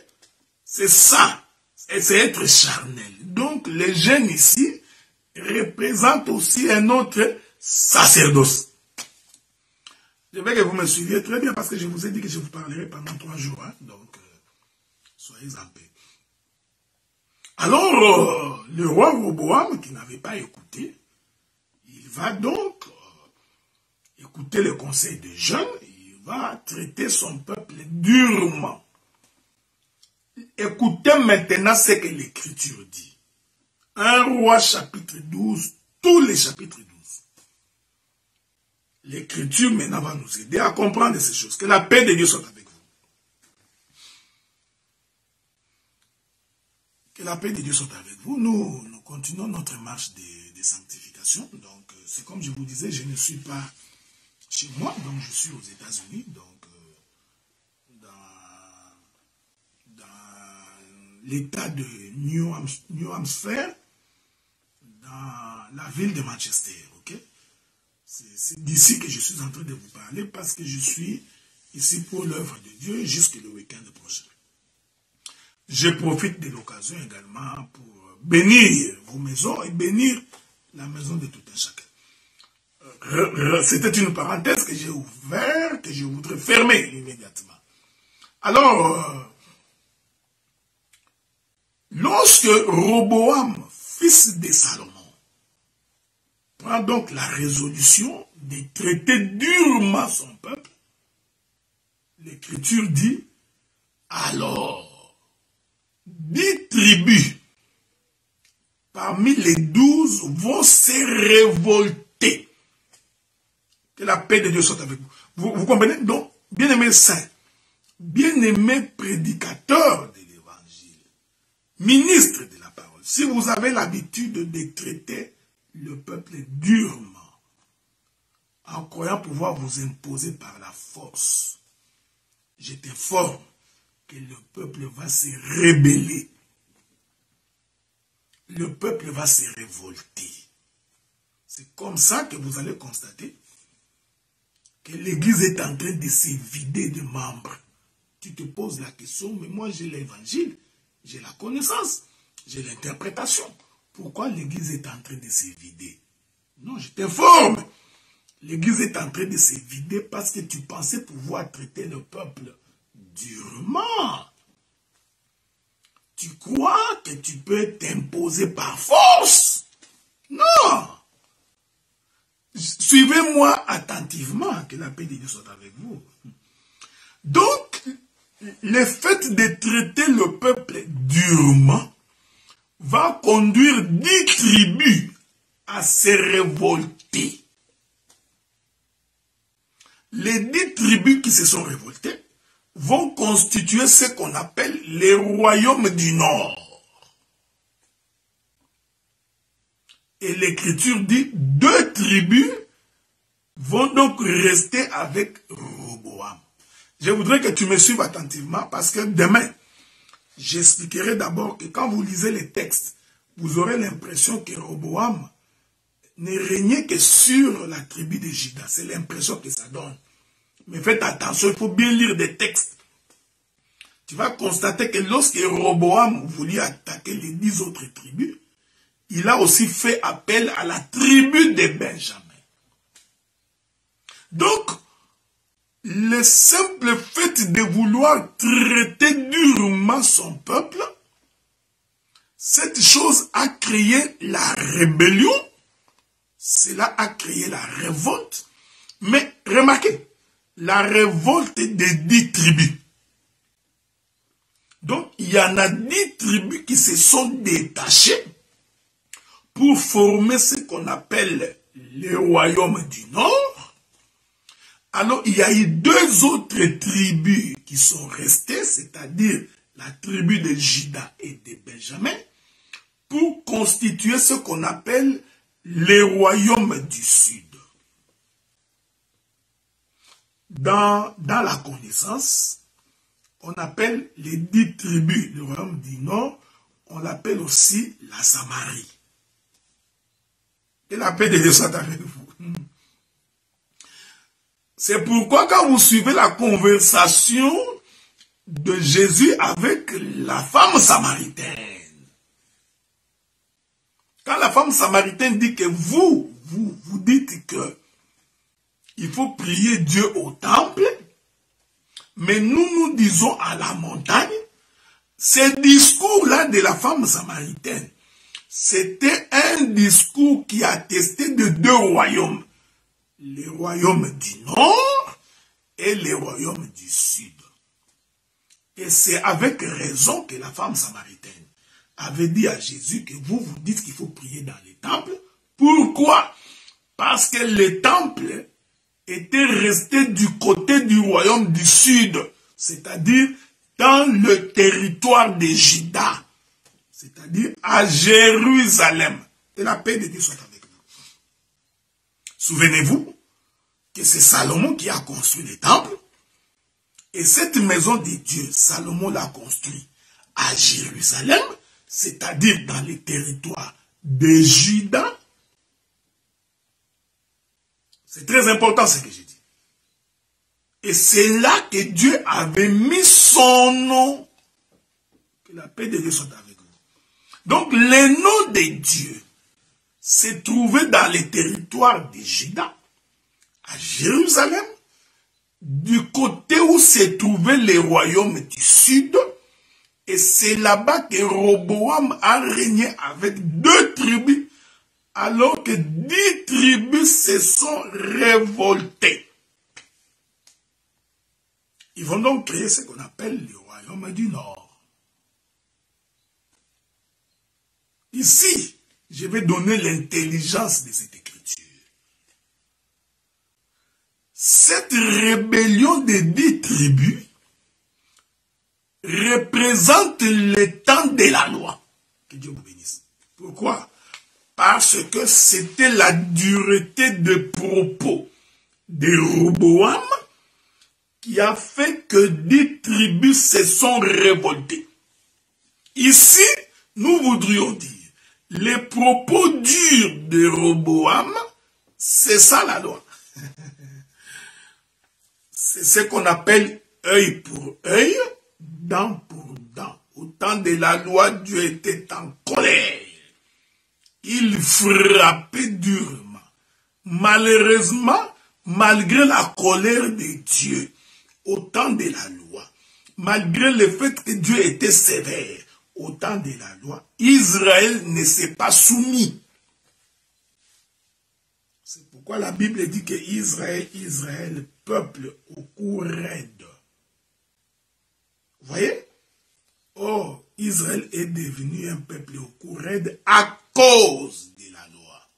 S1: C'est ça. C'est être charnel. Donc, les jeunes ici représentent aussi un autre sacerdoce. Je veux que vous me suiviez très bien parce que je vous ai dit que je vous parlerai pendant 3 jours. Hein? Donc, soyez en paix. Alors, le roi Roboam, qui n'avait pas écouté, il va donc écouter le conseil des jeunes, il va traiter son peuple durement. Écoutez maintenant ce que l'Écriture dit. 1 Roi chapitre 12, tous les chapitres 12. L'Écriture maintenant va nous aider à comprendre ces choses. Que la paix de Dieu soit avec vous. Que la paix de Dieu soit avec vous. Nous continuons notre marche de sanctification. Donc, c'est comme je vous disais, je ne suis pas chez moi, donc je suis aux États-Unis. Donc, dans l'état de New Hampshire, dans la ville de Manchester. Ok? C'est d'ici que je suis en train de vous parler parce que je suis ici pour l'œuvre de Dieu jusqu'au week-end prochain. Je profite de l'occasion également pour bénir vos maisons et bénir la maison de tout un chacun. C'était une parenthèse que j'ai ouverte, que je voudrais fermer immédiatement. Alors, lorsque Roboam, fils de Salomon, prend donc la résolution de traiter durement son peuple, l'Écriture dit, alors, 10 tribus parmi les 12 vont se révolter. Que la paix de Dieu soit avec vous. Vous comprenez? Donc, bien-aimés saints, bien-aimés prédicateurs de l'évangile, ministres de la parole, si vous avez l'habitude de traiter le peuple durement, en croyant pouvoir vous imposer par la force, je t'informe que le peuple va se rébeller. Le peuple va se révolter. C'est comme ça que vous allez constater que l'Église est en train de se vider de membres. Tu te poses la question, mais moi j'ai l'évangile, j'ai la connaissance, j'ai l'interprétation. Pourquoi l'Église est en train de se vider? Non, je t'informe. L'Église est en train de se vider parce que tu pensais pouvoir traiter le peuple durement. Tu crois que tu peux t'imposer par force? Non. Suivez-moi attentivement, que la paix de Dieu soit avec vous. Donc, le fait de traiter le peuple durement va conduire 10 tribus à se révolter. Les 10 tribus qui se sont révoltées vont constituer ce qu'on appelle les royaumes du Nord. Et l'Écriture dit 2 tribus vont donc rester avec Roboam. Je voudrais que tu me suives attentivement parce que demain, j'expliquerai d'abord que quand vous lisez les textes, vous aurez l'impression que Roboam ne régnait que sur la tribu de Juda. C'est l'impression que ça donne. Mais faites attention, il faut bien lire des textes. Tu vas constater que lorsque Roboam voulut attaquer les 10 autres tribus, il a aussi fait appel à la tribu de Benjamin. Donc, le simple fait de vouloir traiter durement son peuple, cette chose a créé la rébellion, cela a créé la révolte. Mais remarquez, la révolte des 10 tribus. Donc, il y en a 10 tribus qui se sont détachées pour former ce qu'on appelle le royaume du Nord. Alors, il y a eu 2 autres tribus qui sont restées, c'est-à-dire la tribu de Juda et de Benjamin, pour constituer ce qu'on appelle le royaume du Sud. Dans la connaissance, on appelle les 10 tribus, le royaume du Nord, on l'appelle aussi la Samarie. Et la paix de Dieu soit avec vous. C'est pourquoi quand vous suivez la conversation de Jésus avec la femme samaritaine, quand la femme samaritaine dit que vous dites que il faut prier Dieu au temple, mais nous disons à la montagne, ce discours-là de la femme samaritaine, c'était un discours qui attestait de 2 royaumes. Le royaume du Nord et le royaume du Sud. Et c'est avec raison que la femme samaritaine avait dit à Jésus que vous dites qu'il faut prier dans les temples. Pourquoi? Parce que les temples étaient restés du côté du royaume du Sud, c'est-à-dire dans le territoire de Juda, c'est-à-dire à Jérusalem. Et la paix de Dieu soit avec nous. Souvenez-vous que c'est Salomon qui a construit les temples. Et cette maison de Dieu, Salomon l'a construite à Jérusalem, c'est-à-dire dans les territoires de Juda. C'est très important ce que j'ai dit. Et c'est là que Dieu avait mis son nom. Que la paix de Dieu soit avec vous. Donc le nom de Dieu s'est trouvé dans les territoires de Juda, à Jérusalem, du côté où se trouvait le royaume du Sud, et c'est là-bas que Roboam a régné avec 2 tribus, alors que 10 tribus se sont révoltées. Ils vont donc créer ce qu'on appelle le royaume du Nord. Ici, je vais donner l'intelligence de cette écriture. Cette rébellion des 10 tribus représente le temps de la loi. Que Dieu vous bénisse. Pourquoi? Parce que c'était la dureté de propos de Roboam qui a fait que 10 tribus se sont révoltées. Ici, nous voudrions dire, les propos durs de Roboam, c'est ça la loi. C'est ce qu'on appelle œil pour œil, dent pour dent. Au temps de la loi, Dieu était en colère. Il frappait durement. Malheureusement, malgré la colère de Dieu, au temps de la loi, malgré le fait que Dieu était sévère, au temps de la loi, Israël ne s'est pas soumis. C'est pourquoi la Bible dit que Israël, peuple au cou raide. Vous voyez? Or, Israël est devenu un peuple au cou raide à cause de la loi.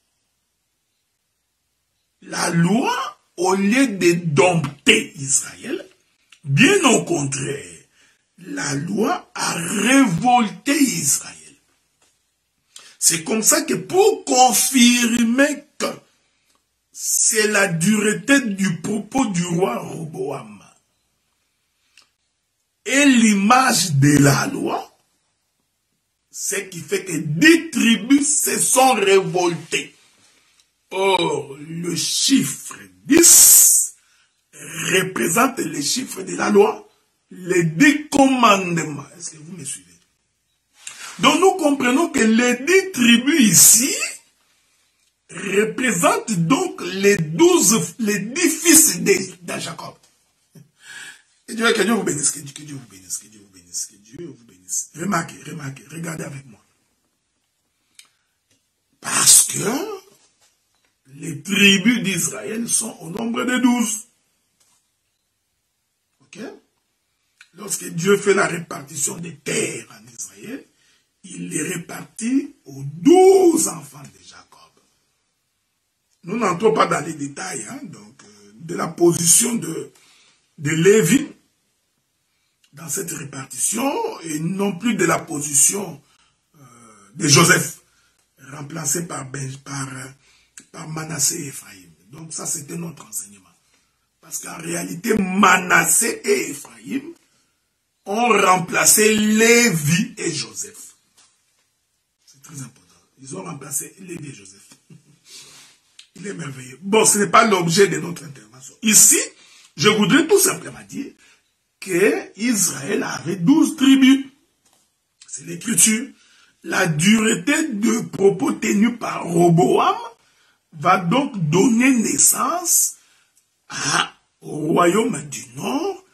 S1: La loi, au lieu de dompter Israël, bien au contraire, la loi a révolté Israël. C'est comme ça que pour confirmer que c'est la dureté du propos du roi Roboam et l'image de la loi, ce qui fait que 10 tribus se sont révoltées. Or, le chiffre 10 représente les chiffres de la loi, les 10 commandements. Est-ce que vous me suivez? Donc nous comprenons que les 10 tribus ici représentent donc les 10 fils de Jacob. Que Dieu vous bénisse, que Dieu vous bénisse, que Dieu vous bénisse, que Dieu vous bénisse. Remarquez, regardez avec moi. Parce que les tribus d'Israël sont au nombre de 12. Ok? Lorsque Dieu fait la répartition des terres en Israël, il les répartit aux 12 enfants de Jacob. Nous n'entrons pas dans les détails donc, de la position de Lévi dans cette répartition et non plus de la position de Joseph, remplacé par Manassé et Ephraïm. Donc ça, c'était notre enseignement. Parce qu'en réalité, Manassé et Ephraïm ont remplacé Lévi et Joseph. C'est très important. Ils ont remplacé Lévi et Joseph. Il est merveilleux. Bon, ce n'est pas l'objet de notre intervention. Ici, je voudrais tout simplement dire qu'Israël avait 12 tribus. C'est l'écriture. La dureté de propos tenus par Roboam va donc donner naissance au royaume du Nord,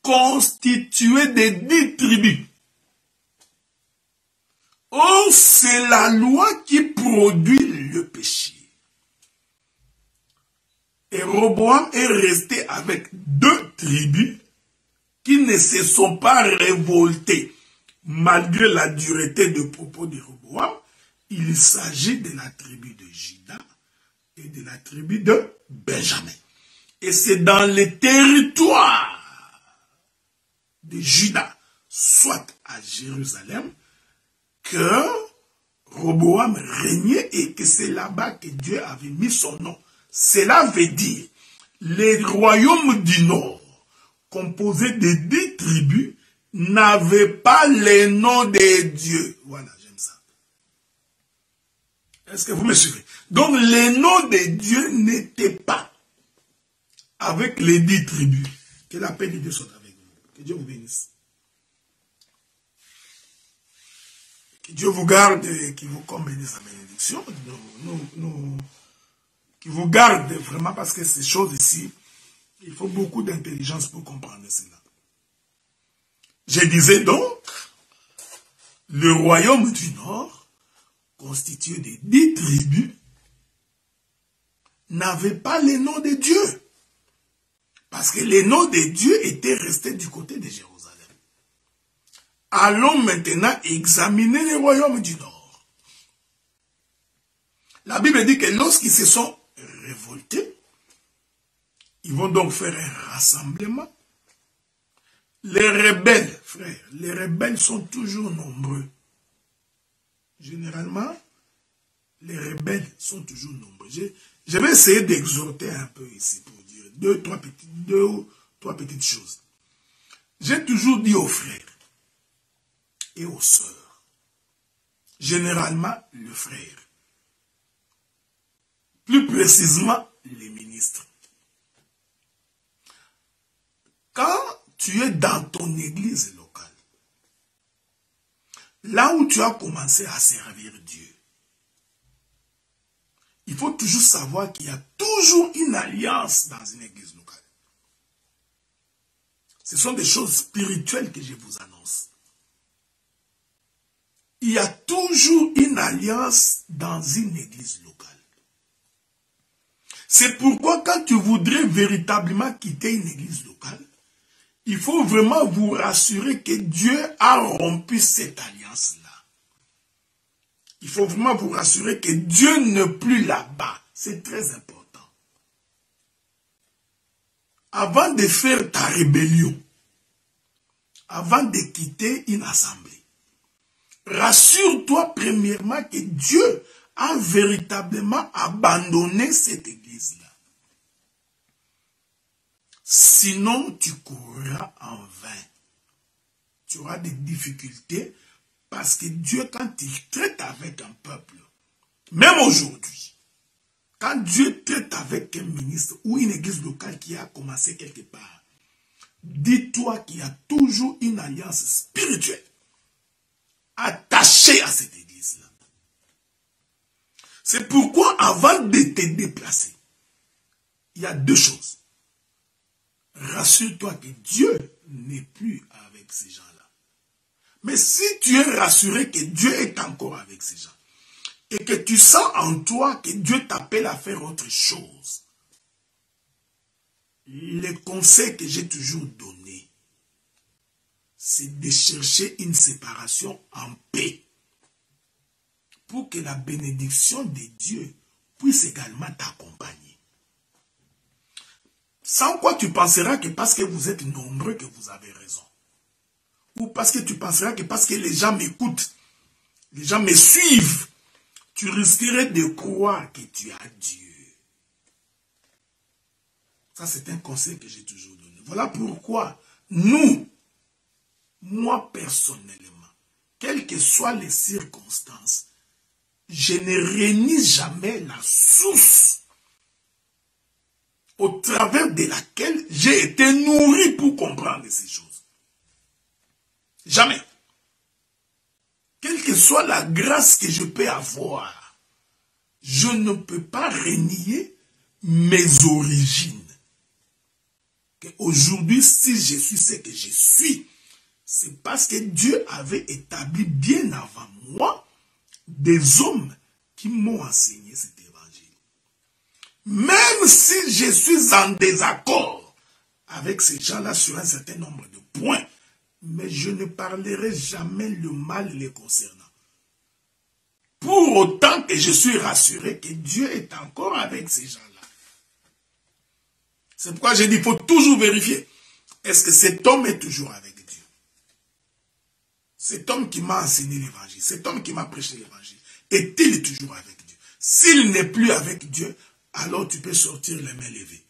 S1: constitué de 10 tribus. Or, c'est la loi qui produit le péché. Et Roboam est resté avec 2 tribus qui ne se sont pas révoltées. Malgré la dureté de propos de Roboam, il s'agit de la tribu de Juda et de la tribu de Benjamin. Et c'est dans les territoires de Juda, soit à Jérusalem, que Roboam régnait et que c'est là-bas que Dieu avait mis son nom. Cela veut dire, les royaumes du Nord, composés de 10 tribus, n'avaient pas les noms des dieux. Voilà, j'aime ça. Est-ce que vous me suivez? Donc, les noms des dieux n'étaient pas avec les 10 tribus. Que la paix de Dieu soit avec vous. Que Dieu vous bénisse. Que Dieu vous garde et qu'il vous comble de sa bénédiction. Qu'il vous garde vraiment parce que ces choses ici, il faut beaucoup d'intelligence pour comprendre cela. Je disais donc, le royaume du Nord, constitué de 10 tribus, n'avait pas les noms de Dieu. Parce que les noms de Dieu étaient restés du côté de Jérusalem. Allons maintenant examiner les royaumes du Nord. La Bible dit que lorsqu'ils se sont révoltés, ils vont donc faire un rassemblement. Les rebelles, frères, les rebelles sont toujours nombreux. Généralement, les rebelles sont toujours nombreux. Je vais essayer d'exhorter un peu ici pour dire deux ou trois petites choses. J'ai toujours dit aux frères et aux sœurs, généralement le frère, plus précisément les ministres. Quand tu es dans ton église locale, là où tu as commencé à servir Dieu, il faut toujours savoir qu'il y a toujours une alliance dans une église locale. Ce sont des choses spirituelles que je vous annonce. Il y a toujours une alliance dans une église locale. C'est pourquoi quand tu voudrais véritablement quitter une église locale, il faut vraiment vous rassurer que Dieu a rompu cette alliance-là. Il faut vraiment vous rassurer que Dieu n'est plus là-bas. C'est très important. Avant de faire ta rébellion, avant de quitter une assemblée, rassure-toi premièrement que Dieu a véritablement abandonné cette église-là. Sinon, tu courras en vain. Tu auras des difficultés parce que Dieu, quand il traite avec un peuple, même aujourd'hui, Quand Dieu traite avec un ministre ou une église locale qui a commencé quelque part, dis-toi qu'il y a toujours une alliance spirituelle attachée à cette église-là. C'est pourquoi avant de te déplacer, il y a deux choses. Rassure-toi que Dieu n'est plus avec ces gens-là. Mais si tu es rassuré que Dieu est encore avec ces gens, et que tu sens en toi que Dieu t'appelle à faire autre chose, le conseil que j'ai toujours donné, c'est de chercher une séparation en paix pour que la bénédiction de Dieu puisse également t'accompagner. Sans quoi tu penseras que parce que vous êtes nombreux que vous avez raison. Ou parce que tu penseras que parce que les gens m'écoutent, les gens me suivent, tu risquerais de croire que tu as Dieu. Ça, c'est un conseil que j'ai toujours donné. Voilà pourquoi moi personnellement, quelles que soient les circonstances, je ne renie jamais la source au travers de laquelle j'ai été nourri pour comprendre ces choses. Jamais. Quelle que soit la grâce que je peux avoir, je ne peux pas renier mes origines. Aujourd'hui, si je suis ce que je suis, c'est parce que Dieu avait établi bien avant moi des hommes qui m'ont enseigné cet évangile. Même si je suis en désaccord avec ces gens-là sur un certain nombre de points, mais je ne parlerai jamais le mal les concernant. Pour autant que je suis rassuré que Dieu est encore avec ces gens-là. C'est pourquoi j'ai dit qu'il faut toujours vérifier. Est-ce que cet homme est toujours avec Dieu? Cet homme qui m'a enseigné l'évangile, cet homme qui m'a prêché l'évangile, est-il toujours avec Dieu? S'il n'est plus avec Dieu, alors tu peux sortir les mains levées.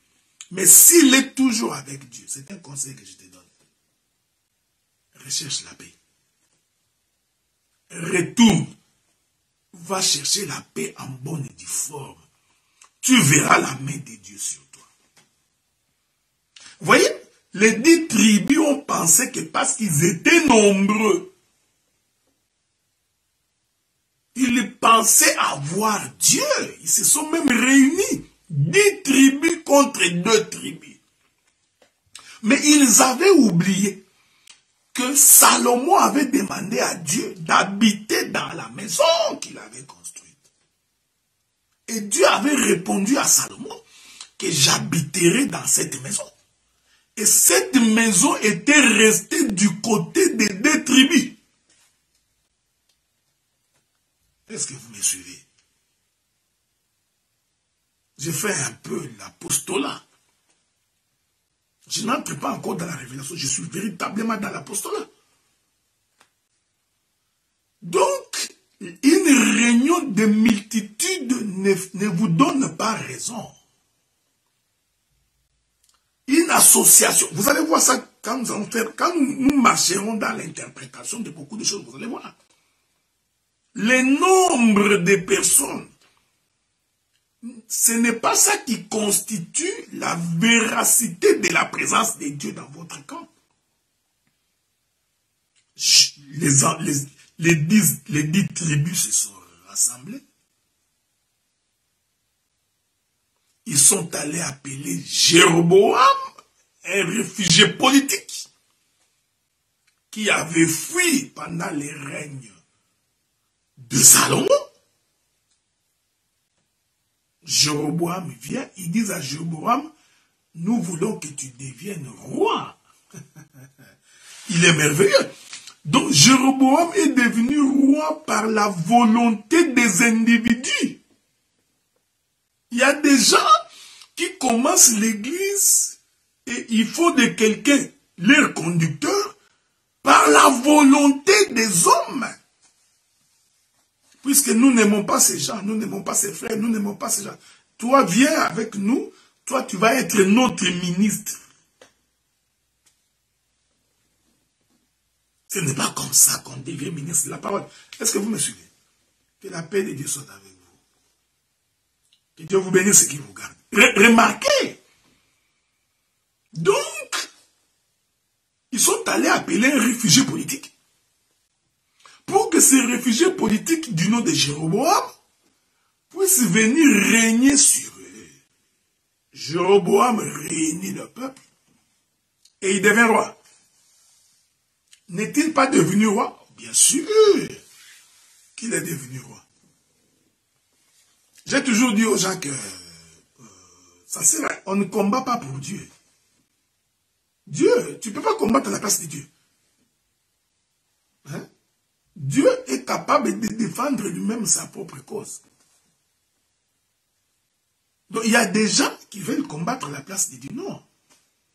S1: Mais s'il est toujours avec Dieu, c'est un conseil que je te donne. Recherche la paix. Retourne. Va chercher la paix en bonne et due forme. Tu verras la main de Dieu sur toi. Vous voyez, les 10 tribus ont pensé que parce qu'ils étaient nombreux, ils pensaient avoir Dieu. Ils se sont même réunis. 10 tribus contre 2 tribus. Mais ils avaient oublié que Salomon avait demandé à Dieu d'habiter dans la maison qu'il avait construite. Et Dieu avait répondu à Salomon que j'habiterai dans cette maison. Et cette maison était restée du côté des 2 tribus. Est-ce que vous me suivez? J'ai fait un peu l'apostolat. Je n'entre pas encore dans la révélation, je suis véritablement dans l'apostolat. Donc, une réunion de multitude ne vous donne pas raison. Une association, vous allez voir ça quand nous allons faire, quand nous marcherons dans l'interprétation de beaucoup de choses, vous allez voir. Le nombre de personnes, ce n'est pas ça qui constitue la véracité de la présence de Dieu dans votre camp. Les 10 tribus se sont rassemblées. Ils sont allés appeler Jéroboam, un réfugié politique, qui avait fui pendant les règnes de Salomon. Jéroboam vient, ils disent à Jéroboam, nous voulons que tu deviennes roi. Il est merveilleux. Donc Jéroboam est devenu roi par la volonté des individus. Il y a des gens qui commencent l'église et il faut de quelqu'un, leur conducteur, par la volonté des hommes. Puisque nous n'aimons pas ces gens, nous n'aimons pas ces frères, nous n'aimons pas ces gens. Toi, viens avec nous, toi, tu vas être notre ministre. Ce n'est pas comme ça qu'on devient ministre de la parole. Est-ce que vous me suivez? Que la paix de Dieu soit avec vous. Que Dieu vous bénisse et qu'il vous garde. Remarquez. Donc, ils sont allés appeler un réfugié politique. Pour que ces réfugiés politiques du nom de Jéroboam puissent venir régner sur eux. Jéroboam réunit le peuple et il devient roi. N'est-il pas devenu roi? Bien sûr qu'il est devenu roi. J'ai toujours dit aux gens que ça sert à... on ne combat pas pour Dieu. Dieu, tu ne peux pas combattre à la place de Dieu. Hein? Dieu est capable de défendre lui-même sa propre cause. Donc il y a des gens qui veulent combattre à la place de Dieu. Non.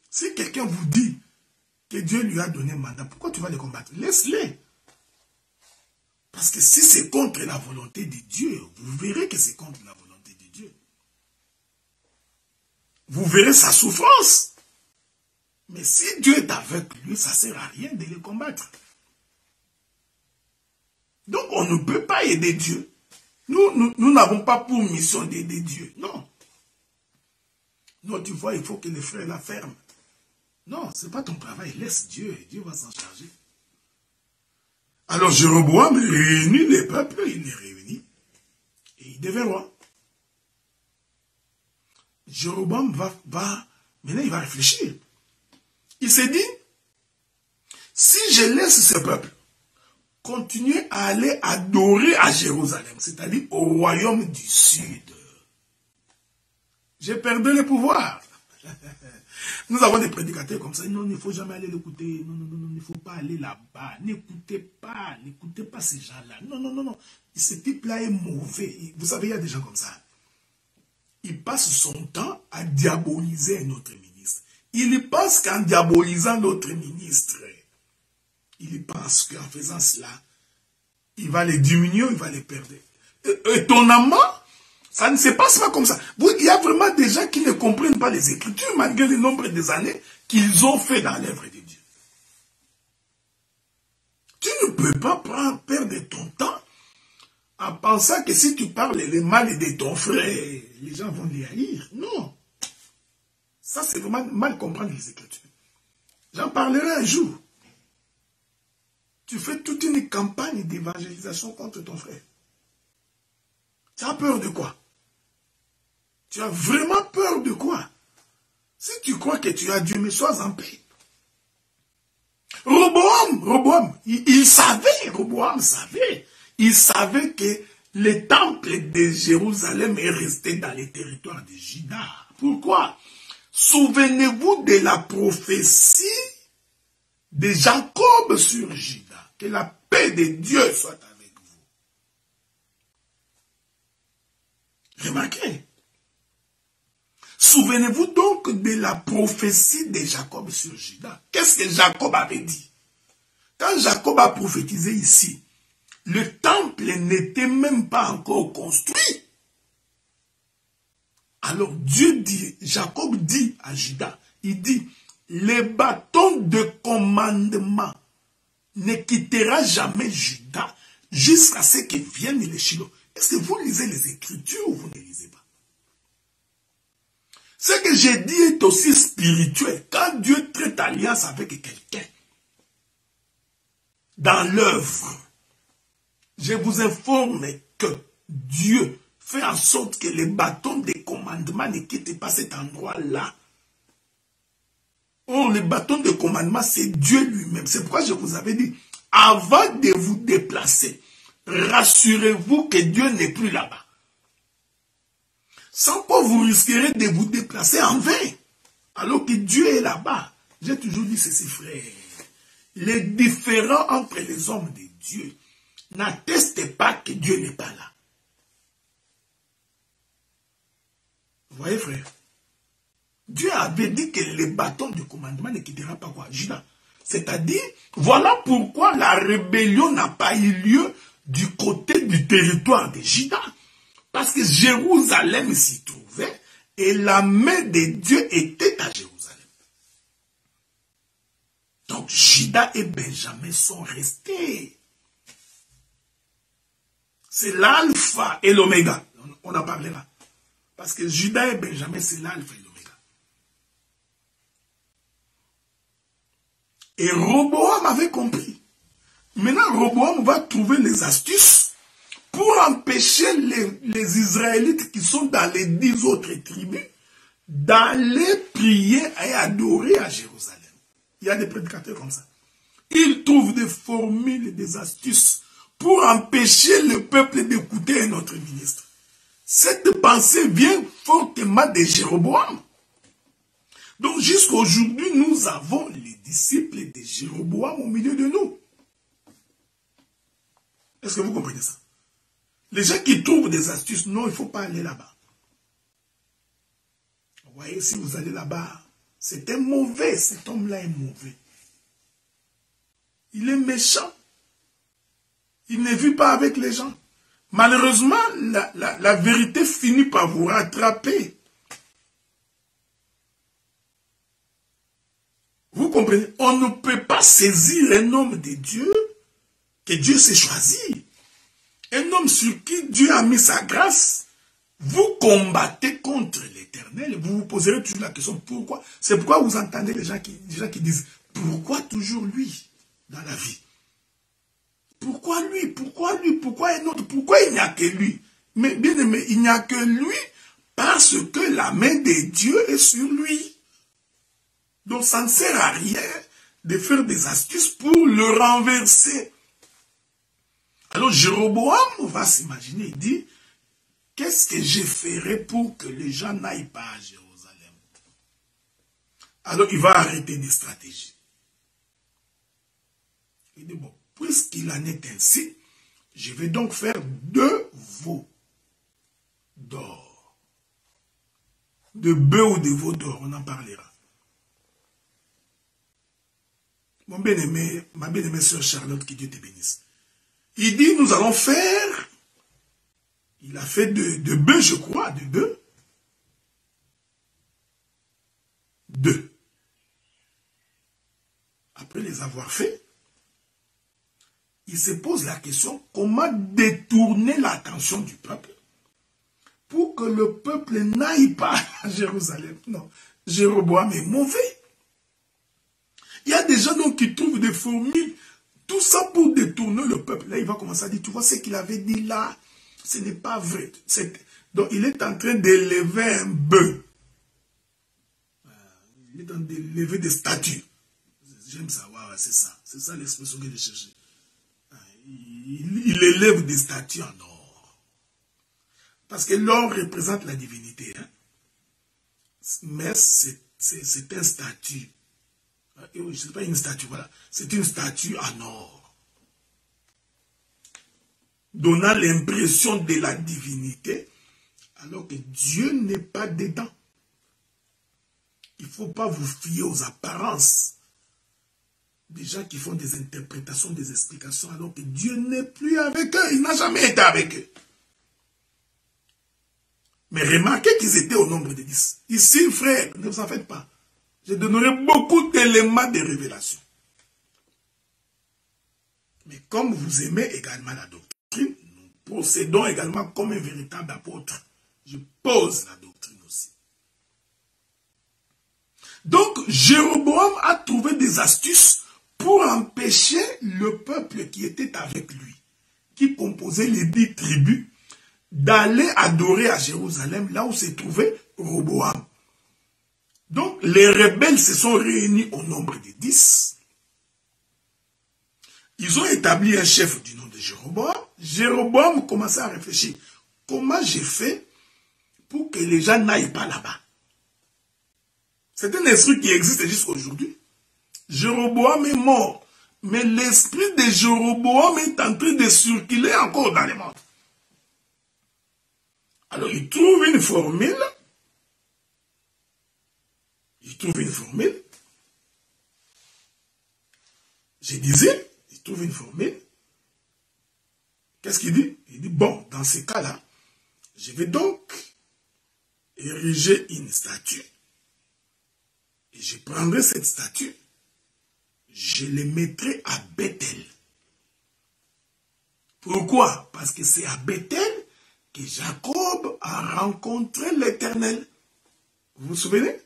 S1: Si quelqu'un vous dit que Dieu lui a donné un mandat, pourquoi tu vas les combattre? Laisse-les. Parce que si c'est contre la volonté de Dieu, vous verrez que c'est contre la volonté de Dieu. Vous verrez sa souffrance. Mais si Dieu est avec lui, ça ne sert à rien de les combattre. Donc on ne peut pas aider Dieu. Nous n'avons pas pour mission d'aider Dieu. Non. Non, tu vois, il faut que les frères la ferment. Non, ce n'est pas ton travail. Laisse Dieu et Dieu va s'en charger. Alors Jéroboam réunit les peuples, il les réunit. Et il devient roi. Jéroboam maintenant il va réfléchir. Il s'est dit, si je laisse ce peuple continuer à aller adorer à Jérusalem, c'est-à-dire au royaume du Sud, j'ai perdu le pouvoir. Nous avons des prédicateurs comme ça. Non, il ne faut jamais aller l'écouter. Non, il ne faut pas aller là-bas. N'écoutez pas ces gens-là. Non. Ce type-là est mauvais. Vous savez, il y a des gens comme ça. Il passe son temps à diaboliser notre ministre. Il pense qu'en diabolisant notre ministre, il pense qu'en faisant cela, il va les diminuer, il va les perdre. Étonnamment, ça ne se passe pas comme ça. Il y a vraiment des gens qui ne comprennent pas les Écritures, malgré le nombre des années qu'ils ont fait dans l'œuvre de Dieu. Tu ne peux pas perdre ton temps en pensant que si tu parles les mal de ton frère, les gens vont les haïr. Non. Ça, c'est vraiment mal comprendre les Écritures. J'en parlerai un jour. Tu fais toute une campagne d'évangélisation contre ton frère. Tu as peur de quoi? Tu as vraiment peur de quoi? Si tu crois que tu as Dieu, mais sois en paix. Roboam, il savait. Il savait que le temple de Jérusalem est resté dans les territoires de Juda. Pourquoi? Souvenez-vous de la prophétie de Jacob sur Juda. Que la paix de Dieu soit avec vous. Remarquez. Souvenez-vous donc de la prophétie de Jacob sur Juda. Qu'est-ce que Jacob avait dit? Quand Jacob a prophétisé ici, le temple n'était même pas encore construit. Alors Jacob dit à Juda, il dit, les bâtons de commandement ne quittera jamais Juda jusqu'à ce que vienne les Shiloh. Est-ce que vous lisez les Écritures ou vous ne lisez pas? Ce que j'ai dit est aussi spirituel. Quand Dieu traite alliance avec quelqu'un, dans l'œuvre, je vous informe que Dieu fait en sorte que les bâtons de commandement ne quittent pas cet endroit-là. Or, les bâtons de commandement, c'est Dieu lui-même. C'est pourquoi je vous avais dit, avant de vous déplacer, rassurez-vous que Dieu n'est plus là-bas. Sans quoi vous risquerez de vous déplacer en vain, alors que Dieu est là-bas. J'ai toujours dit ceci, frère. Les différends entre les hommes de Dieu n'attestent pas que Dieu n'est pas là. Vous voyez, frère? Dieu avait dit que les bâtons de commandement ne quittera pas quoi? Juda. C'est-à-dire, voilà pourquoi la rébellion n'a pas eu lieu du côté du territoire de Juda. Parce que Jérusalem s'y trouvait et la main de Dieu était à Jérusalem. Donc Juda et Benjamin sont restés. C'est l'alpha et l'oméga. On en parlé là. Parce que Judas et Benjamin, c'est l'alpha et l'oméga. Et Roboam avait compris. Maintenant, Roboam va trouver les astuces pour empêcher les Israélites qui sont dans les 10 autres tribus d'aller prier et adorer à Jérusalem. Il y a des prédicateurs comme ça. Ils trouvent des formules et des astuces pour empêcher le peuple d'écouter un autre ministre. Cette pensée vient fortement de Jéroboam. Donc jusqu'à aujourd'hui, nous avons les disciples de Jéroboam au milieu de nous. Est-ce que vous comprenez ça? Les gens qui trouvent des astuces, non, il ne faut pas aller là-bas. Vous voyez, si vous allez là-bas, c'est un mauvais, cet homme-là est mauvais. Il est méchant. Il ne vit pas avec les gens. Malheureusement, la vérité finit par vous rattraper. Vous comprenez? On ne peut pas saisir un homme de Dieu que Dieu s'est choisi. Un homme sur qui Dieu a mis sa grâce. Vous combattez contre l'Éternel. Vous vous poserez toujours la question, pourquoi? C'est pourquoi vous entendez les gens qui disent, pourquoi toujours lui dans la vie? Pourquoi lui? Pourquoi lui? Pourquoi un autre? Pourquoi il n'y a que lui? Mais bien aimé, il n'y a que lui parce que la main de Dieu est sur lui. Donc ça ne sert à rien de faire des astuces pour le renverser. Alors Jéroboam va s'imaginer, il dit, qu'est-ce que je ferai pour que les gens n'aillent pas à Jérusalem? Alors il va arrêter des stratégies. Il dit, bon, puisqu'il en est ainsi, je vais donc faire 2 veaux d'or. De bœufs ou de veaux d'or, on en parlera. Mon bien-aimé, ma bien-aimée sœur Charlotte, que Dieu te bénisse. Il dit, nous allons faire, il a fait de bœufs, je crois, de bœufs. 2. Après les avoir fait, il se pose la question, comment détourner l'attention du peuple pour que le peuple n'aille pas à Jérusalem. Non, Jéroboam est mauvais. Il y a des gens donc qui trouvent des formules, tout ça pour détourner le peuple. Là, il va commencer à dire, tu vois ce qu'il avait dit là, ce n'est pas vrai. Donc, il est en train d'élever un bœuf. Il est en train d'élever des statues. J'aime savoir, c'est ça. C'est ça l'expression que je cherchais. Il élève des statues en or. Parce que l'or représente la divinité. Hein? Mais c'est un statue. Ce n'est pas une statue, voilà. C'est une statue en or. Donnant l'impression de la divinité, alors que Dieu n'est pas dedans. Il ne faut pas vous fier aux apparences. Des gens qui font des interprétations, des explications, alors que Dieu n'est plus avec eux. Il n'a jamais été avec eux. Mais remarquez qu'ils étaient au nombre de 10. Ici, frère, ne vous en faites pas. Je donnerai beaucoup d'éléments de révélation. Mais comme vous aimez également la doctrine, nous procédons également comme un véritable apôtre. Je pose la doctrine aussi. Donc, Jéroboam a trouvé des astuces pour empêcher le peuple qui était avec lui, qui composait les 10 tribus, d'aller adorer à Jérusalem, là où se trouvait Roboam. Donc, les rebelles se sont réunis au nombre de 10. Ils ont établi un chef du nom de Jéroboam. Jéroboam commençait à réfléchir. Comment j'ai fait pour que les gens n'aillent pas là-bas? C'est un esprit qui existe jusqu'à aujourd'hui. Jéroboam est mort. Mais l'esprit de Jéroboam est en train de circuler encore dans le monde. Alors, il trouve une formule. Je disais, il trouve une formule. Qu'est-ce qu'il dit? Il dit, bon, dans ces cas-là, je vais donc ériger une statue. Et je prendrai cette statue. Je les mettrai à Bethel. Pourquoi? Parce que c'est à Bethel que Jacob a rencontré l'Éternel. Vous vous souvenez?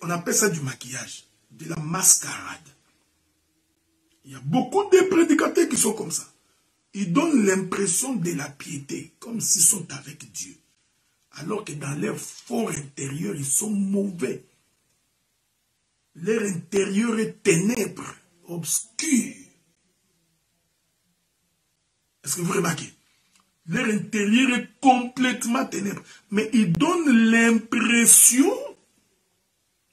S1: On appelle ça du maquillage, de la mascarade. Il y a beaucoup de prédicateurs qui sont comme ça. Ils donnent l'impression de la piété, comme s'ils sont avec Dieu. Alors que dans leur fort intérieur, ils sont mauvais. Leur intérieur est ténèbre, obscur. Est-ce que vous remarquez? Leur intérieur est complètement ténèbre. Mais ils donnent l'impression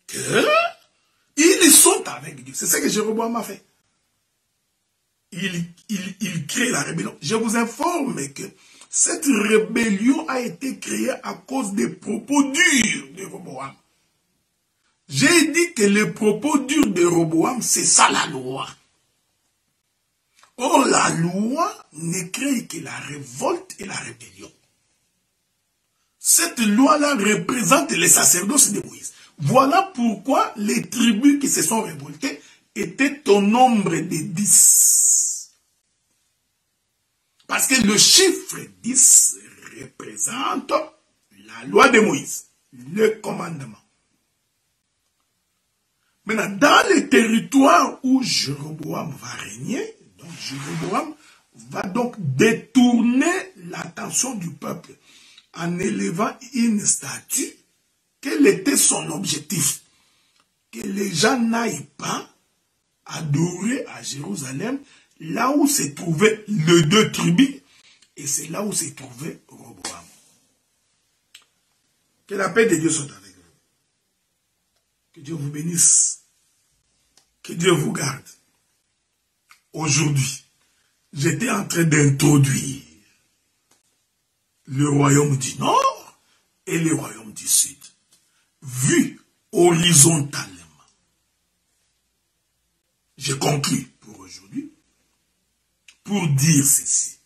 S1: qu'ils sont avec Dieu. C'est ça que Jéroboam a fait. Il crée la rébellion. Je vous informe que cette rébellion a été créée à cause des propos durs de Roboam. J'ai dit que les propos durs de Roboam, c'est ça la loi. Or, la loi ne crée que la révolte et la rébellion. Cette loi-là représente les sacerdoces de Moïse. Voilà pourquoi les tribus qui se sont révoltées étaient au nombre de 10. Parce que le chiffre 10 représente la loi de Moïse, le commandement. Maintenant, dans les territoires où Jéroboam va régner, donc Jéroboam va donc détourner l'attention du peuple en élevant une statue. Quel était son objectif? Que les gens n'aillent pas adorer à Jérusalem, là où se trouvaient les deux tribus, et c'est là où se trouvait Roboam. Que la paix de Dieu soit avec vous. Que Dieu vous bénisse. Que Dieu vous garde. Aujourd'hui, j'étais en train d'introduire le royaume du Nord et le royaume du Sud, vu horizontalement. Je conclus pour aujourd'hui pour dire ceci.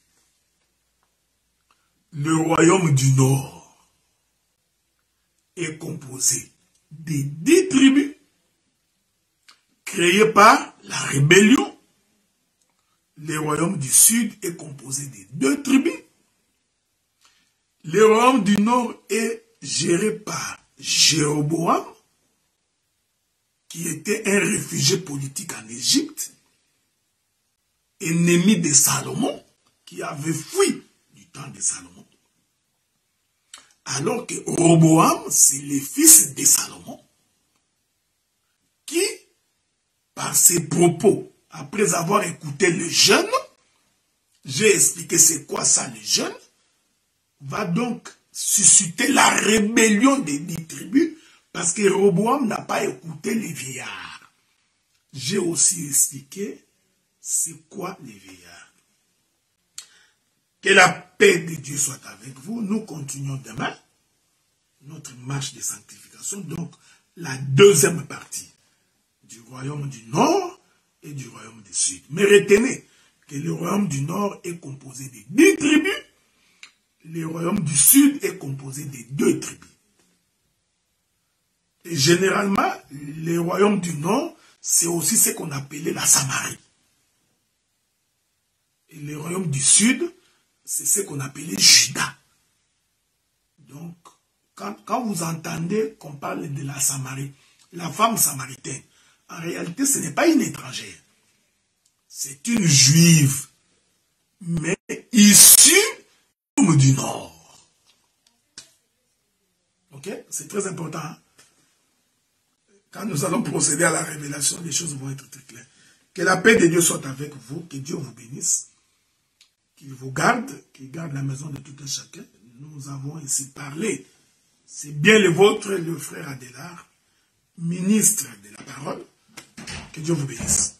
S1: Le royaume du Nord est composé des 10 tribus créées par la rébellion. Le royaume du Sud est composé des 2 tribus. Le royaume du Nord est géré par Jéroboam, qui était un réfugié politique en Égypte, ennemi de Salomon, qui avait fui du temps de Salomon. Alors que Roboam, c'est le fils de Salomon, qui, par ses propos, après avoir écouté le jeûne, j'ai expliqué c'est quoi ça le jeûne, va donc susciter la rébellion des 10 tribus, parce que Roboam n'a pas écouté les vieillards. J'ai aussi expliqué c'est quoi les vieillards. Que la paix de Dieu soit avec vous. Nous continuons demain notre marche de sanctification, donc la deuxième partie du royaume du Nord et du royaume du Sud. Mais retenez que le royaume du Nord est composé de 10 tribus, le royaume du Sud est composé de 2 tribus. Et généralement, le royaume du Nord, c'est aussi ce qu'on appelait la Samarie. Et le royaume du Sud, c'est ce qu'on appelait Juda. Donc, quand vous entendez qu'on parle de la Samarie, la femme samaritaine, en réalité, ce n'est pas une étrangère. C'est une juive, mais issue du Nord. Ok? C'est très important. Hein? Quand nous allons procéder à la révélation, les choses vont être très claires. Que la paix de Dieu soit avec vous, que Dieu vous bénisse, qu'il vous garde, qu'il garde la maison de tout un chacun. Nous avons ici parlé, c'est bien le vôtre, le frère Adélard, ministre de la parole. Que Dieu vous bénisse.